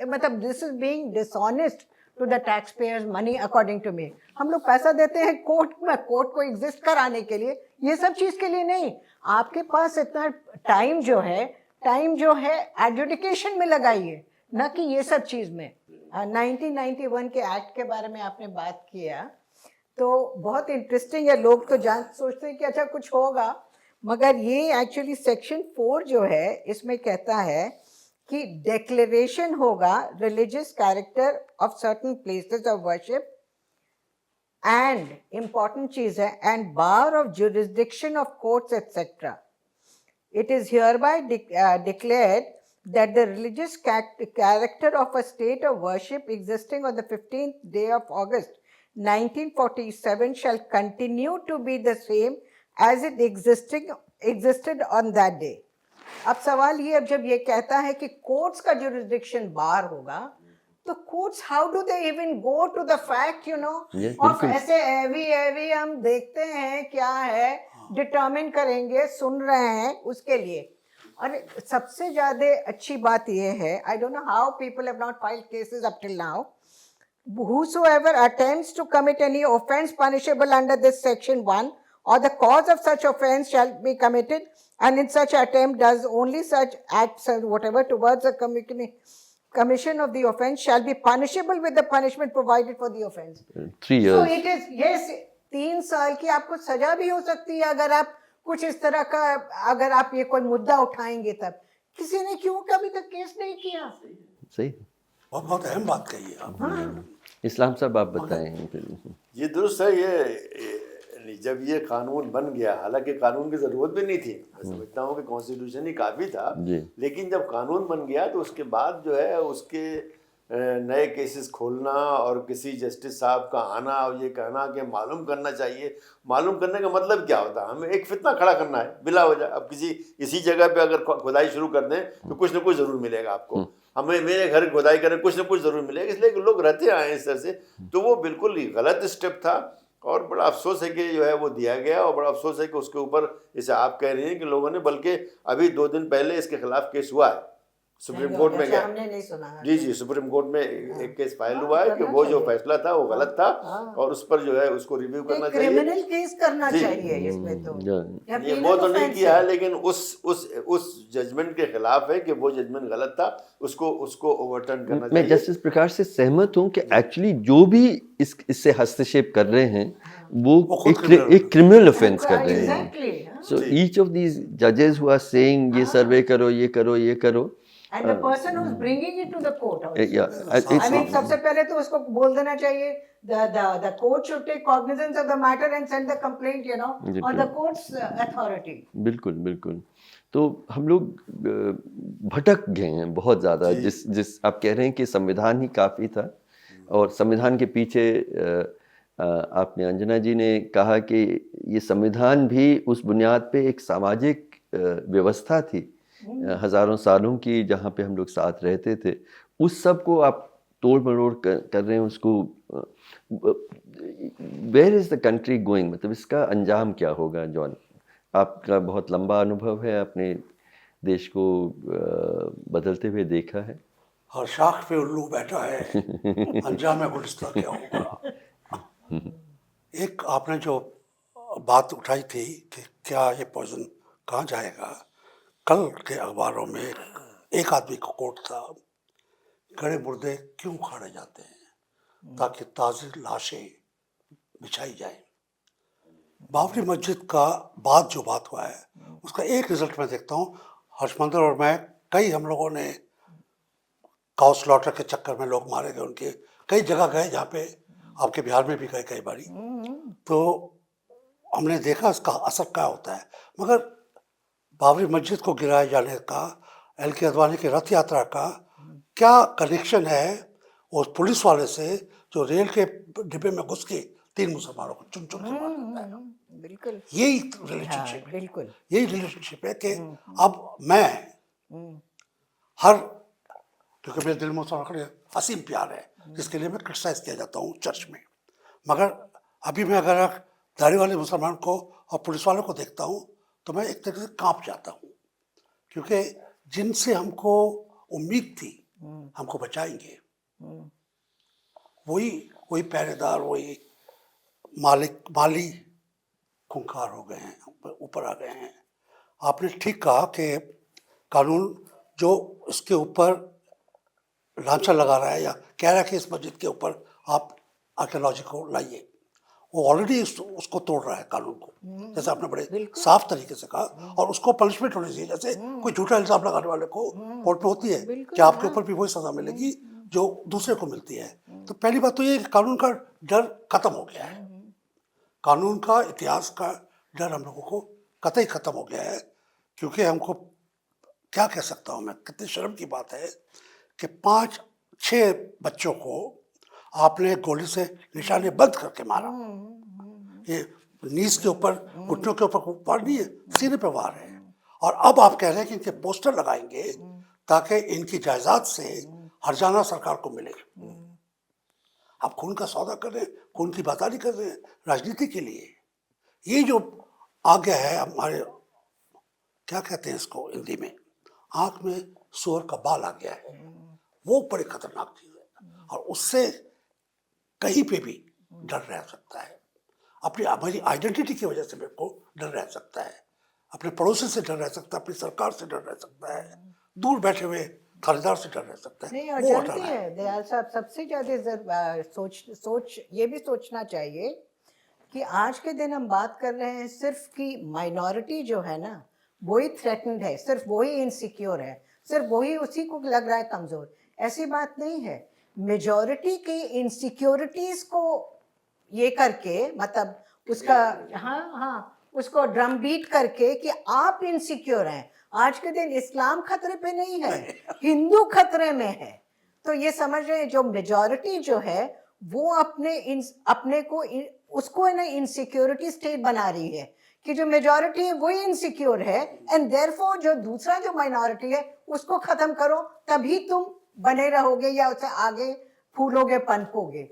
मतलब this is being dishonest to the tax payers money according to me. हम लोग पैसा देते हैं कोर्ट में, कोर्ट को एग्जिस्ट कराने के लिए, ये सब चीज के लिए नहीं। आपके पास इतना टाइम जो है एडजुडिकेशन में लगाइए, न कि ये सब चीज में। 1991 के एक्ट के बारे में आपने बात किया तो बहुत इंटरेस्टिंग है। लोग तो सोचते हैं कि अच्छा कुछ होगा, मगर ये एक्चुअली सेक्शन 4 जो है इसमें कहता है कि डिक्लेरेशन होगा religious character of certain places of worship, and important चीज है, and bar of jurisdiction of courts etcetera. It is hereby declared that the religious character of a state of worship existing on the 15th day of August 1947 shall continue to be the same as it existed on that day. अब सवाल ये, अब जब ये कहता है कि courts का jurisdiction बाहर होगा, तो courts how do they even go to the fact of ऐसे एवी हम देखते हैं क्या है, डिटर्मिन करेंगे, सुन रहे हैं उसके लिए। और सबसे ज्यादा अच्छी बात यह है, I don't know how people have not filed cases up till now, whosoever attempts to commit any offense punishable under this section 1 or the cause of such offense shall be committed, and in such attempt does only such acts or whatever towards the commission of the offense shall be punishable with the punishment provided for the offense. 3 years. So it is, yes, 3 साल की आपको सजा भी हो सकती है अगर आप कुछ इस तरह का, अगर आप ये कोई मुद्दा उठाएंगे। तब किसी ने क्यों कभी तक केस नहीं किया? सही, बहुत अहम बात कही है आप। इस्लाम साहब आप बताएं फिर। ये दुरुस्त है। ये जब ये कानून बन गया, हालांकि कानून की ज़रूरत भी नहीं थी, मैं समझता हूँ कि कॉन्स्टिट्यूशन ही काफ़ी था, लेकिन जब कानून बन गया तो उसके बाद जो है उसके नए केसेस खोलना और किसी जस्टिस साहब का आना और ये कहना कि मालूम करना चाहिए। मालूम करने का मतलब क्या होता है? हमें एक फितना खड़ा करना है बिला वजह। अब इसी जगह पे अगर खुदाई शुरू कर दें तो कुछ ना कुछ ज़रूर मिलेगा आपको। हमें मेरे घर खुदाई करें, कुछ ना कुछ ज़रूर मिलेगा, इसलिए कि लोग रहते आए इस तरह से। तो वो बिल्कुल ही गलत स्टेप था और बड़ा अफसोस है कि जो है वो दिया गया, और बड़ा अफसोस है कि उसके ऊपर, जैसे आप कह रही हैं कि लोगों ने, बल्कि अभी 2 दिन पहले इसके खिलाफ केस हुआ है सुप्रीम कोर्ट में गया। हमने नहीं सुना। जी, सुप्रीम कोर्ट में एक केस फाइल हुआ है कि वो जो फैसला था वो गलत था, और उस पर जो है उसको रिव्यू करना चाहिए, क्रिमिनल केस करना चाहिए इसमें। तो ये वो तो नहीं किया है, लेकिन उस जजमेंट के खिलाफ है कि वो जजमेंट गलत था, उसको ओवरटर्न करना चाहिए। मैं जस्टिस प्रकाश से सहमत हूँ कि एक्चुअली जो भी इससे हस्तक्षेप कर रहे हैं वो एक क्रिमिनल ऑफेंस कर रहे हैं। सो ईच ऑफ दीज जजेस हु आर सेइंग ये सर्वे करो, ये करो, ये करो, and the person who's bringing it to the court also. Yeah, I mean, सबसे पहले तो उसको बोल देना चाहिए, the court should take cognizance of the matter and send the complaint, on the court's authority. बिल्कुल। तो हम लोग भटक गए हैं बहुत ज़्यादा। जिस आप कह रहे हैं कि संविधान ही काफ़ी था, और संविधान के पीछे आपने, अंजना जी ने कहा कि ये संविधान भी उस बुनियाद पे एक सामाजिक व्यवस्था थी हजारों सालों की, जहाँ पे हम लोग साथ रहते थे। उस सब को आप तोड़ मरोड़ कर रहे हैं उसको। Where is the country going? मतलब इसका अंजाम क्या होगा? जॉन, आपका बहुत लंबा अनुभव है, अपने देश को बदलते हुए देखा है। हर शाख पे उल्लू बैठा है, अंजाम गुलिस्तां क्या होगा। एक आपने जो बात उठाई थी कि क्या ये पॉइजन कहाँ जाएगा, कल के अखबारों में एक आदमी का कोट था, गड़े मुर्दे क्यों खाड़े जाते हैं ताकि ताज़ी लाशें बिछाई जाए। बाबरी मस्जिद का बाद जो बात हुआ है उसका एक रिजल्ट मैं देखता हूँ। हर्षमंदर और मैं, हम लोगों ने काउ स्लॉटर के चक्कर में लोग मारे गए, उनके कई जगह गए जहाँ पे आपके बिहार में भी गए कई बारी, तो हमने देखा इसका असर क्या होता है। मगर बाबरी मस्जिद को गिराए जाने का, एल.के. अडवाणी की रथ यात्रा का क्या कनेक्शन है उस पुलिस वाले से जो रेल के डिब्बे में घुस के 3 मुसलमानों को चुन चुन के मार देता है? बिल्कुल। यही हाँ, रिलेशनशिप है, बिल्कुल। यही रिलेशनशिप है कि अब मैं हर, क्योंकि मेरे दिल में उस वक्त असीम प्यार है जिसके लिए मैं क्रिटिसाइज किया जाता हूँ चर्च में, मगर अभी मैं अगर दाढ़ी वाले मुसलमान को और पुलिस वालों को देखता हूँ तो मैं एक तरह से कांप जाता हूँ, क्योंकि जिनसे हमको उम्मीद थी हमको बचाएंगे, वही पहरेदार, वही माली खूंखार हो गए हैं, ऊपर आ गए हैं। आपने ठीक कहा कि कानून जो इसके ऊपर लांछन लगा रहा है या कह रहा है कि इस मस्जिद के ऊपर आप आर्कियोलॉजी को लाइए, वो ऑलरेडी उसको तोड़ रहा है कानून को, जैसे आपने बड़े साफ तरीके से कहा, और उसको पनिशमेंट होनी चाहिए। जैसे कोई झूठा इल्जाम लगाने वाले को कोर्ट में होती है कि आपके ऊपर भी वही सजा मिलेगी जो दूसरे को मिलती है। तो पहली बात तो ये कि कानून का डर खत्म हो गया है, कानून का, इतिहास का डर हम लोगों को कतई खत्म हो गया है, क्योंकि हमको क्या कह सकता हूँ मैं, कितनी शर्म की बात है कि 5-6 बच्चों को आपने गोली से निशाने बंद करके मारा। ये नीज के ऊपर, घुटनों के ऊपर वार नहीं है, सीने पे वार है, और अब आप कह रहे हैं कि इनके पोस्टर लगाएंगे ताकि इनकी जायदाद से हर्जाना सरकार को मिले। आप खून का सौदा कर रहे हैं, खून की बातारी कर रहे हैं राजनीति के लिए। ये जो आ गया है हमारे, क्या कहते हैं इसको हिंदी में, आंख में सूअर का बाल आ गया है, वो बड़ी खतरनाक चीज है, और उससे कहीं पे भी डर रह सकता है। अपनी हमारी आइडेंटिटी की वजह से मेरे को डर रह सकता है, अपने पड़ोसी से डर रह सकता है, अपनी सरकार से डर रह सकता है, दूर बैठे हुए थानेदार से डर रह सकता है। नहीं, और वो जानते हटाना है। हैं दयाल साहब, सबसे ज्यादा सोच ये भी सोचना चाहिए कि आज के दिन हम बात कर रहे हैं सिर्फ कि माइनॉरिटी जो है ना वही थ्रेटन्ड है, सिर्फ वही इनसिक्योर है, सिर्फ वही उसी को लग रहा है कमजोर। ऐसी बात नहीं है। मेजॉरिटी की इनसिक्योरिटीज को ये करके, मतलब उसका, हाँ, उसको ड्रम बीट करके कि आप इनसिक्योर हैं। आज के दिन इस्लाम खतरे पे नहीं है, हिंदू खतरे में है। तो ये समझ रहे हैं, जो मेजॉरिटी जो है वो अपने को उसको है ना इनसिक्योरिटी स्टेट बना रही है कि जो मेजॉरिटी है वही इनसिक्योर है, एंड देयरफॉर जो दूसरा जो माइनॉरिटी है उसको खत्म करो, तभी तुम बने रहोगे या उससे आगे फूलोगे, पनपोगे।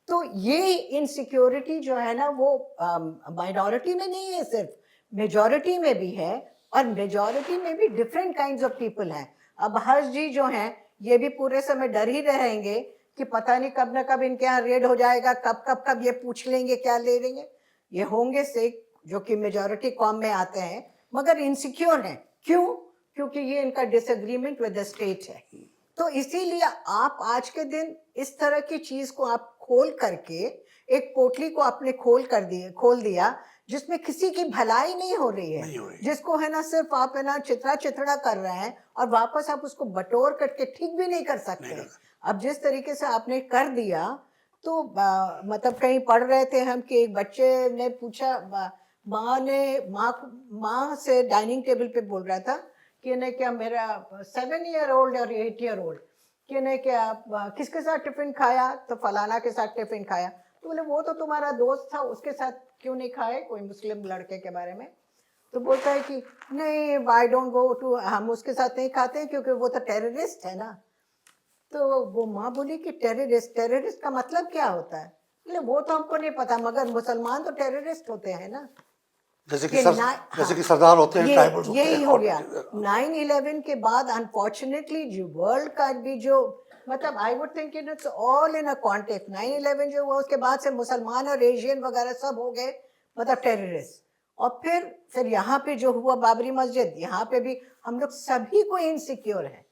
तो ये इनसिक्योरिटी जो है ना वो माइनॉरिटी में नहीं है, सिर्फ मेजॉरिटी में भी है, और मेजॉरिटी में भी डिफरेंट काइंड्स ऑफ पीपल हैं। अब हर्ष जी जो हैं ये भी पूरे समय डर ही रहेंगे कि पता नहीं कब ना कब इनके यहाँ रेड हो जाएगा, कब ये पूछ लेंगे क्या ले लेंगे। ये होंगे सिख जो कि मेजॉरिटी कॉम में आते हैं, मगर इनसिक्योर हैं। क्यों? क्योंकि ये इनका डिसएग्रीमेंट विद द स्टेट है। तो इसीलिए आप आज के दिन इस तरह की चीज को आप खोल करके, एक पोटली को आपने खोल दिया जिसमें किसी की भलाई नहीं हो रही है, जिसको है ना सिर्फ आप है ना चिथड़ा कर रहे हैं, और वापस आप उसको बटोर करके ठीक भी नहीं कर सकते। अब जिस तरीके से आपने कर दिया, तो मतलब कहीं पढ़ रहे थे हम कि एक बच्चे ने पूछा, माँ से डाइनिंग टेबल पे बोल रहा था कि नहीं क्या मेरा 7 ईयर ओल्ड और 8 ईयर ओल्ड कि नहीं क्या किसके साथ टिफिन खाया, तो फलाना के साथ टिफिन खाया। तो बोले वो तो तुम्हारा दोस्त था, उसके साथ क्यों नहीं खाए, कोई मुस्लिम लड़के के बारे में। तो बोलता है कि नहीं, आई डोंट गो टू, हम उसके साथ नहीं खाते हैं क्योंकि वो तो टेररिस्ट है ना। तो वो माँ बोली कि टेररिस्ट का मतलब क्या होता है? बोले वो तो हमको नहीं पता, मगर मुसलमान तो टेररिस्ट होते हैं ना। जैसे कि सरदार होते हैं, ट्राइबल्स होते हैं। यही हो गया 9/11 के बाद। अनफॉर्चुनेटली जो वर्ल्ड का भी जो, मतलब I would think it's all in a context. 9/11 जो हुआ उसके बाद से मुसलमान और एशियन वगैरह सब हो गए मतलब टेररिस्ट। और फिर यहाँ पे जो हुआ बाबरी मस्जिद, यहाँ पे भी हम लोग सभी को इनसिक्योर है।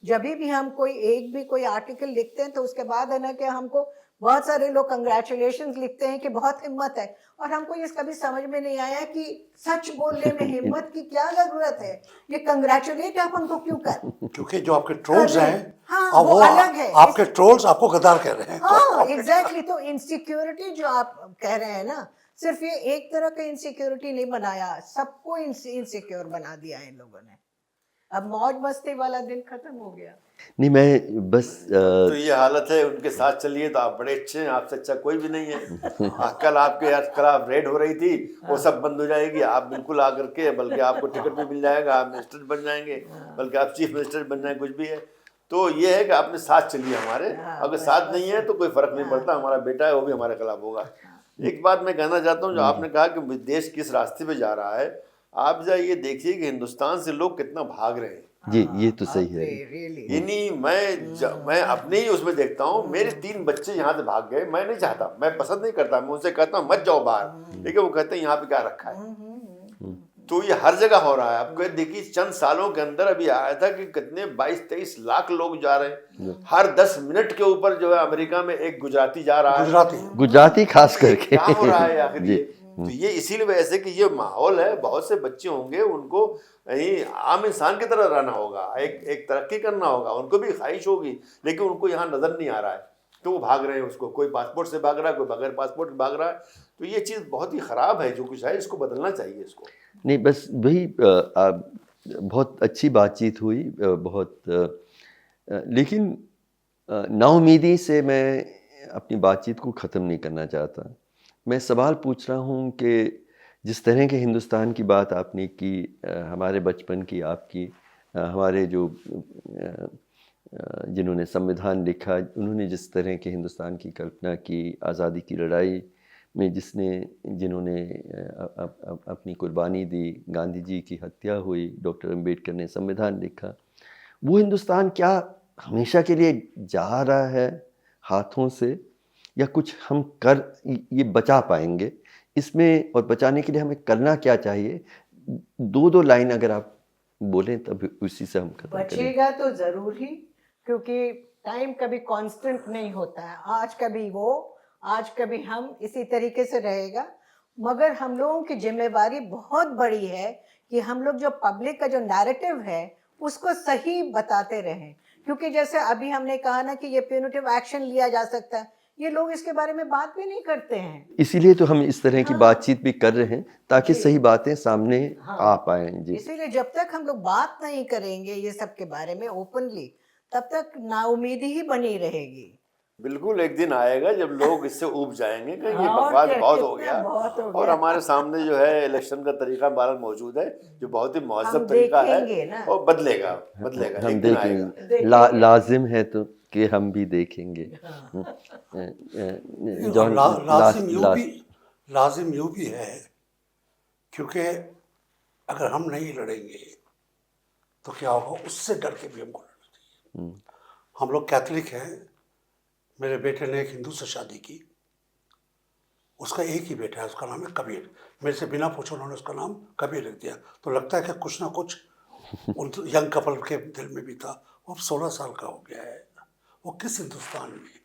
जब भी हम कोई आर्टिकल लिखते हैं तो उसके बाद है ना कि हमको बहुत सारे लोग कंग्रेचुलेशंस लिखते हैं कि बहुत हिम्मत है, और हमको ये कभी समझ में नहीं आया कि सच बोलने में हिम्मत की क्या जरूरत है। ये कंग्रेचुलेट आप हमको क्यों कर, क्योंकि जो आपके ट्रोल्स हैं, हाँ, वो अलग है। आपके ट्रोल्स आपको गद्दार कह रहे हैं। हाँ एग्जैक्टली। तो इनसिक्योरिटी जो आप कह रहे हैं ना, सिर्फ ये एक तरह का इनसिक्योरिटी नहीं बनाया, सबको इनसिक्योर बना दिया इन लोगों ने। अब मौज मस्ती वाला दिन खत्म हो गया। नहीं, मैं बस तो ये हालत है, उनके साथ चलिए तो आप बड़े अच्छे हैं, आपसे अच्छा कोई भी नहीं है। कल आपके खिलाफ रेड हो रही थी, वो सब बंद हो जाएगी, आप बिल्कुल आकर के, बल्कि आपको टिकट भी मिल जाएगा, आप मिनिस्टर बन जाएंगे, बल्कि आप चीफ मिनिस्टर बन जाएंगे, कुछ भी है। तो ये है कि आपने साथ चलिए हमारे, अगर साथ नहीं है तो कोई फर्क नहीं पड़ता, हमारा बेटा है वो भी हमारे खिलाफ होगा। एक बात मैं कहना चाहता हूँ, जो आपने कहा कि देश किस रास्ते पे जा रहा है, आप जाइए देखिए कि हिंदुस्तान से लोग कितना भाग रहे हैं। जी, ये तो सही है। यानी मैं अपने ही उसमें देखता हूँ, मेरे 3 बच्चे यहाँ से भाग गए, मैं नहीं चाहता, मैं पसंद नहीं करता, मैं उनसे कहता हूँ मत जाओ बाहर, लेकिन वो कहते हैं यहाँ पे क्या रखा है। तो ये हर जगह हो रहा है। आपको देखिए चंद सालों के अंदर अभी आया था कि कितने 22-23 लाख लोग जा रहे हैं, हर 10 मिनट के ऊपर जो है अमेरिका में एक गुजराती जा रहा है। गुजराती खास करके क्या हो रहा है आखिर ये? तो ये इसीलिए वजह से कि ये माहौल है, बहुत से बच्चे होंगे, उनको यही आम इंसान की तरह रहना होगा, एक तरक्की करना होगा, उनको भी ख्वाहिश होगी, लेकिन उनको यहाँ नजर नहीं आ रहा है, तो वो भाग रहे हैं। उसको कोई पासपोर्ट से भाग रहा है, कोई बगैर पासपोर्ट भाग रहा है। तो ये चीज़ बहुत ही ख़राब है, जो कुछ है इसको बदलना चाहिए इसको। नहीं, बस वही बहुत अच्छी बातचीत हुई, लेकिन नाउमीदी से मैं अपनी बातचीत को ख़त्म नहीं करना चाहता। मैं सवाल पूछ रहा हूँ कि जिस तरह के हिंदुस्तान की बात आपने की, हमारे बचपन की, आपकी, हमारे जो जिन्होंने संविधान लिखा, उन्होंने जिस तरह के हिंदुस्तान की कल्पना की, आज़ादी की लड़ाई में जिन्होंने अपनी कुर्बानी दी, गांधी जी की हत्या हुई, डॉक्टर अंबेडकर ने संविधान लिखा, वो हिंदुस्तान क्या हमेशा के लिए जा रहा है हाथों से, या कुछ हम कर ये बचा पाएंगे इसमें, और बचाने के लिए हमें करना क्या चाहिए? 2 लाइन अगर आप बोलें तब उसी से हम खत्म करें। बचेगा तो जरूर ही, क्योंकि टाइम कभी कांस्टेंट नहीं होता है। आज कभी वो, आज कभी हम, इसी तरीके से रहेगा। मगर हम लोगों की जिम्मेवारी बहुत बड़ी है कि हम लोग जो पब्लिक का जो नैरेटिव है उसको सही बताते रहें, क्योंकि जैसे अभी हमने कहा ना कि ये प्यूनिटिव एक्शन लिया जा सकता है, ये लोग इसके बारे में बात भी नहीं करते हैं। इसीलिए तो हम इस तरह की बातचीत भी कर रहे हैं, ताकि सही बातें सामने आ पाएं। जी, इसीलिए जब तक हम लोग बात नहीं करेंगे ये सब के बारे में ओपनली, तब तक नाउमीदी ही बनी रहेगी। बिल्कुल एक दिन आएगा जब लोग इससे ऊब जाएंगे कि ये बकवास बहुत हो गया, और हमारे सामने जो है इलेक्शन का तरीका बहरहाल मौजूद है, जो बहुत ही महज़ब तरीका है, और बदलेगा हम एक दिन देखेंगे। लाजिम है तो कि हम भी देखेंगे। लाजिम यूँ भी है, क्योंकि अगर हम नहीं लड़ेंगे तो क्या होगा, उससे डर के भी हमको लड़ना चाहिए। हम लोग कैथलिक हैं, मेरे बेटे ने एक हिंदू से शादी की, उसका एक ही बेटा है, उसका नाम है कबीर। मेरे से बिना पूछे उन्होंने उसका नाम कबीर रख दिया, तो लगता है कि कुछ ना कुछ उन यंग कपल के दिल में भी था। वो अब 16 साल का हो गया है, वो किस हिंदुस्तान में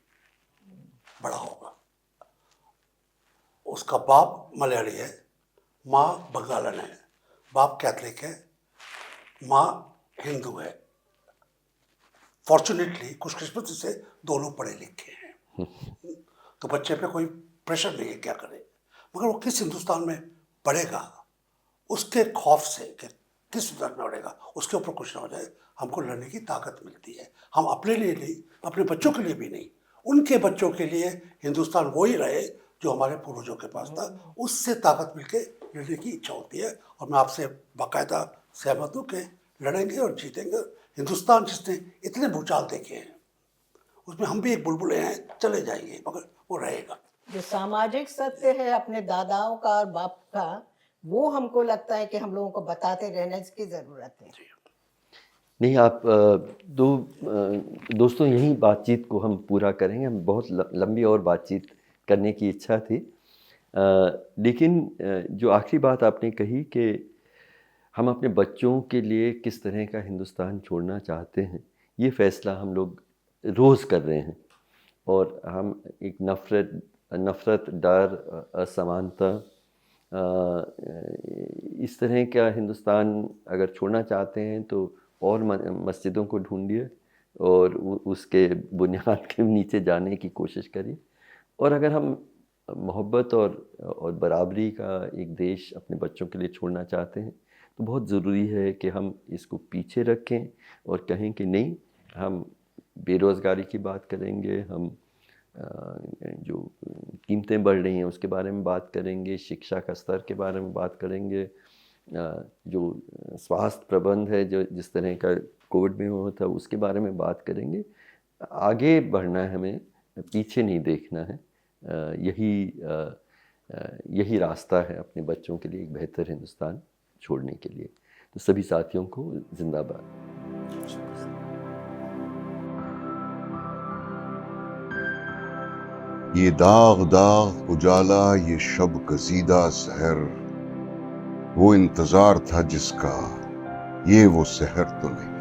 बड़ा होगा? उसका बाप मलयाली है, माँ बंगालन है, बाप कैथलिक है, माँ हिंदू है। फॉर्चुनेटली, खुशकिस्मती से दोनों पढ़े लिखे हैं, तो बच्चे पे कोई प्रेशर नहीं है क्या करे। मगर वो किस हिंदुस्तान में पढ़ेगा, उसके खौफ से कि किस हिंदुस्तान में पढ़ेगा, उसके ऊपर कुछ ना हो जाए, हमको लड़ने की ताकत मिलती है। हम अपने लिए नहीं, अपने बच्चों के लिए भी नहीं, उनके बच्चों के लिए हिंदुस्तान वही रहे जो हमारे पूर्वजों के पास था, उससे ताकत मिलके लड़ने की इच्छा होती है। और मैं आपसे बाकायदा सहमत हूँ कि लड़ेंगे और जीतेंगे। हिंदुस्तान जिसने इतने भूचाल देखे हैं, उसमें हम भी एक बुलबुले हैं, चले जाएंगे, मगर वो रहेगा। जो सामाजिक सत्य है अपने दादाओं का और बाप का, वो हमको लगता है कि हम लोगों को बताते रहने की जरूरत है। नहीं, आप दोस्तों यही बातचीत को हम पूरा करेंगे। हम बहुत लंबी और बातचीत करने की इच्छा थी, लेकिन जो आखिरी बात आपने कही कि हम अपने बच्चों के लिए किस तरह का हिंदुस्तान छोड़ना चाहते हैं, ये फ़ैसला हम लोग रोज़ कर रहे हैं। और हम एक नफ़रत, डर, असमानता, इस तरह का हिंदुस्तान अगर छोड़ना चाहते हैं तो और मस्जिदों को ढूंढिए और उसके बुनियाद के नीचे जाने की कोशिश करिए। और अगर हम मोहब्बत और बराबरी का एक देश अपने बच्चों के लिए छोड़ना चाहते हैं, तो बहुत ज़रूरी है कि हम इसको पीछे रखें और कहें कि नहीं, हम बेरोज़गारी की बात करेंगे, हम जो कीमतें बढ़ रही हैं उसके बारे में बात करेंगे, शिक्षा का स्तर के बारे में बात करेंगे, जो स्वास्थ्य प्रबंध है जो जिस तरह का कोविड में हुआ था उसके बारे में बात करेंगे। आगे बढ़ना है हमें, पीछे नहीं देखना है। यही रास्ता है अपने बच्चों के लिए एक बेहतर हिंदुस्तान छोड़ने के लिए। तो सभी साथियों को जिंदाबाद। ये दाग दाग उजाला, ये शब कसीदा सहर, वो इंतजार था जिसका, ये वो सहर तो नहीं।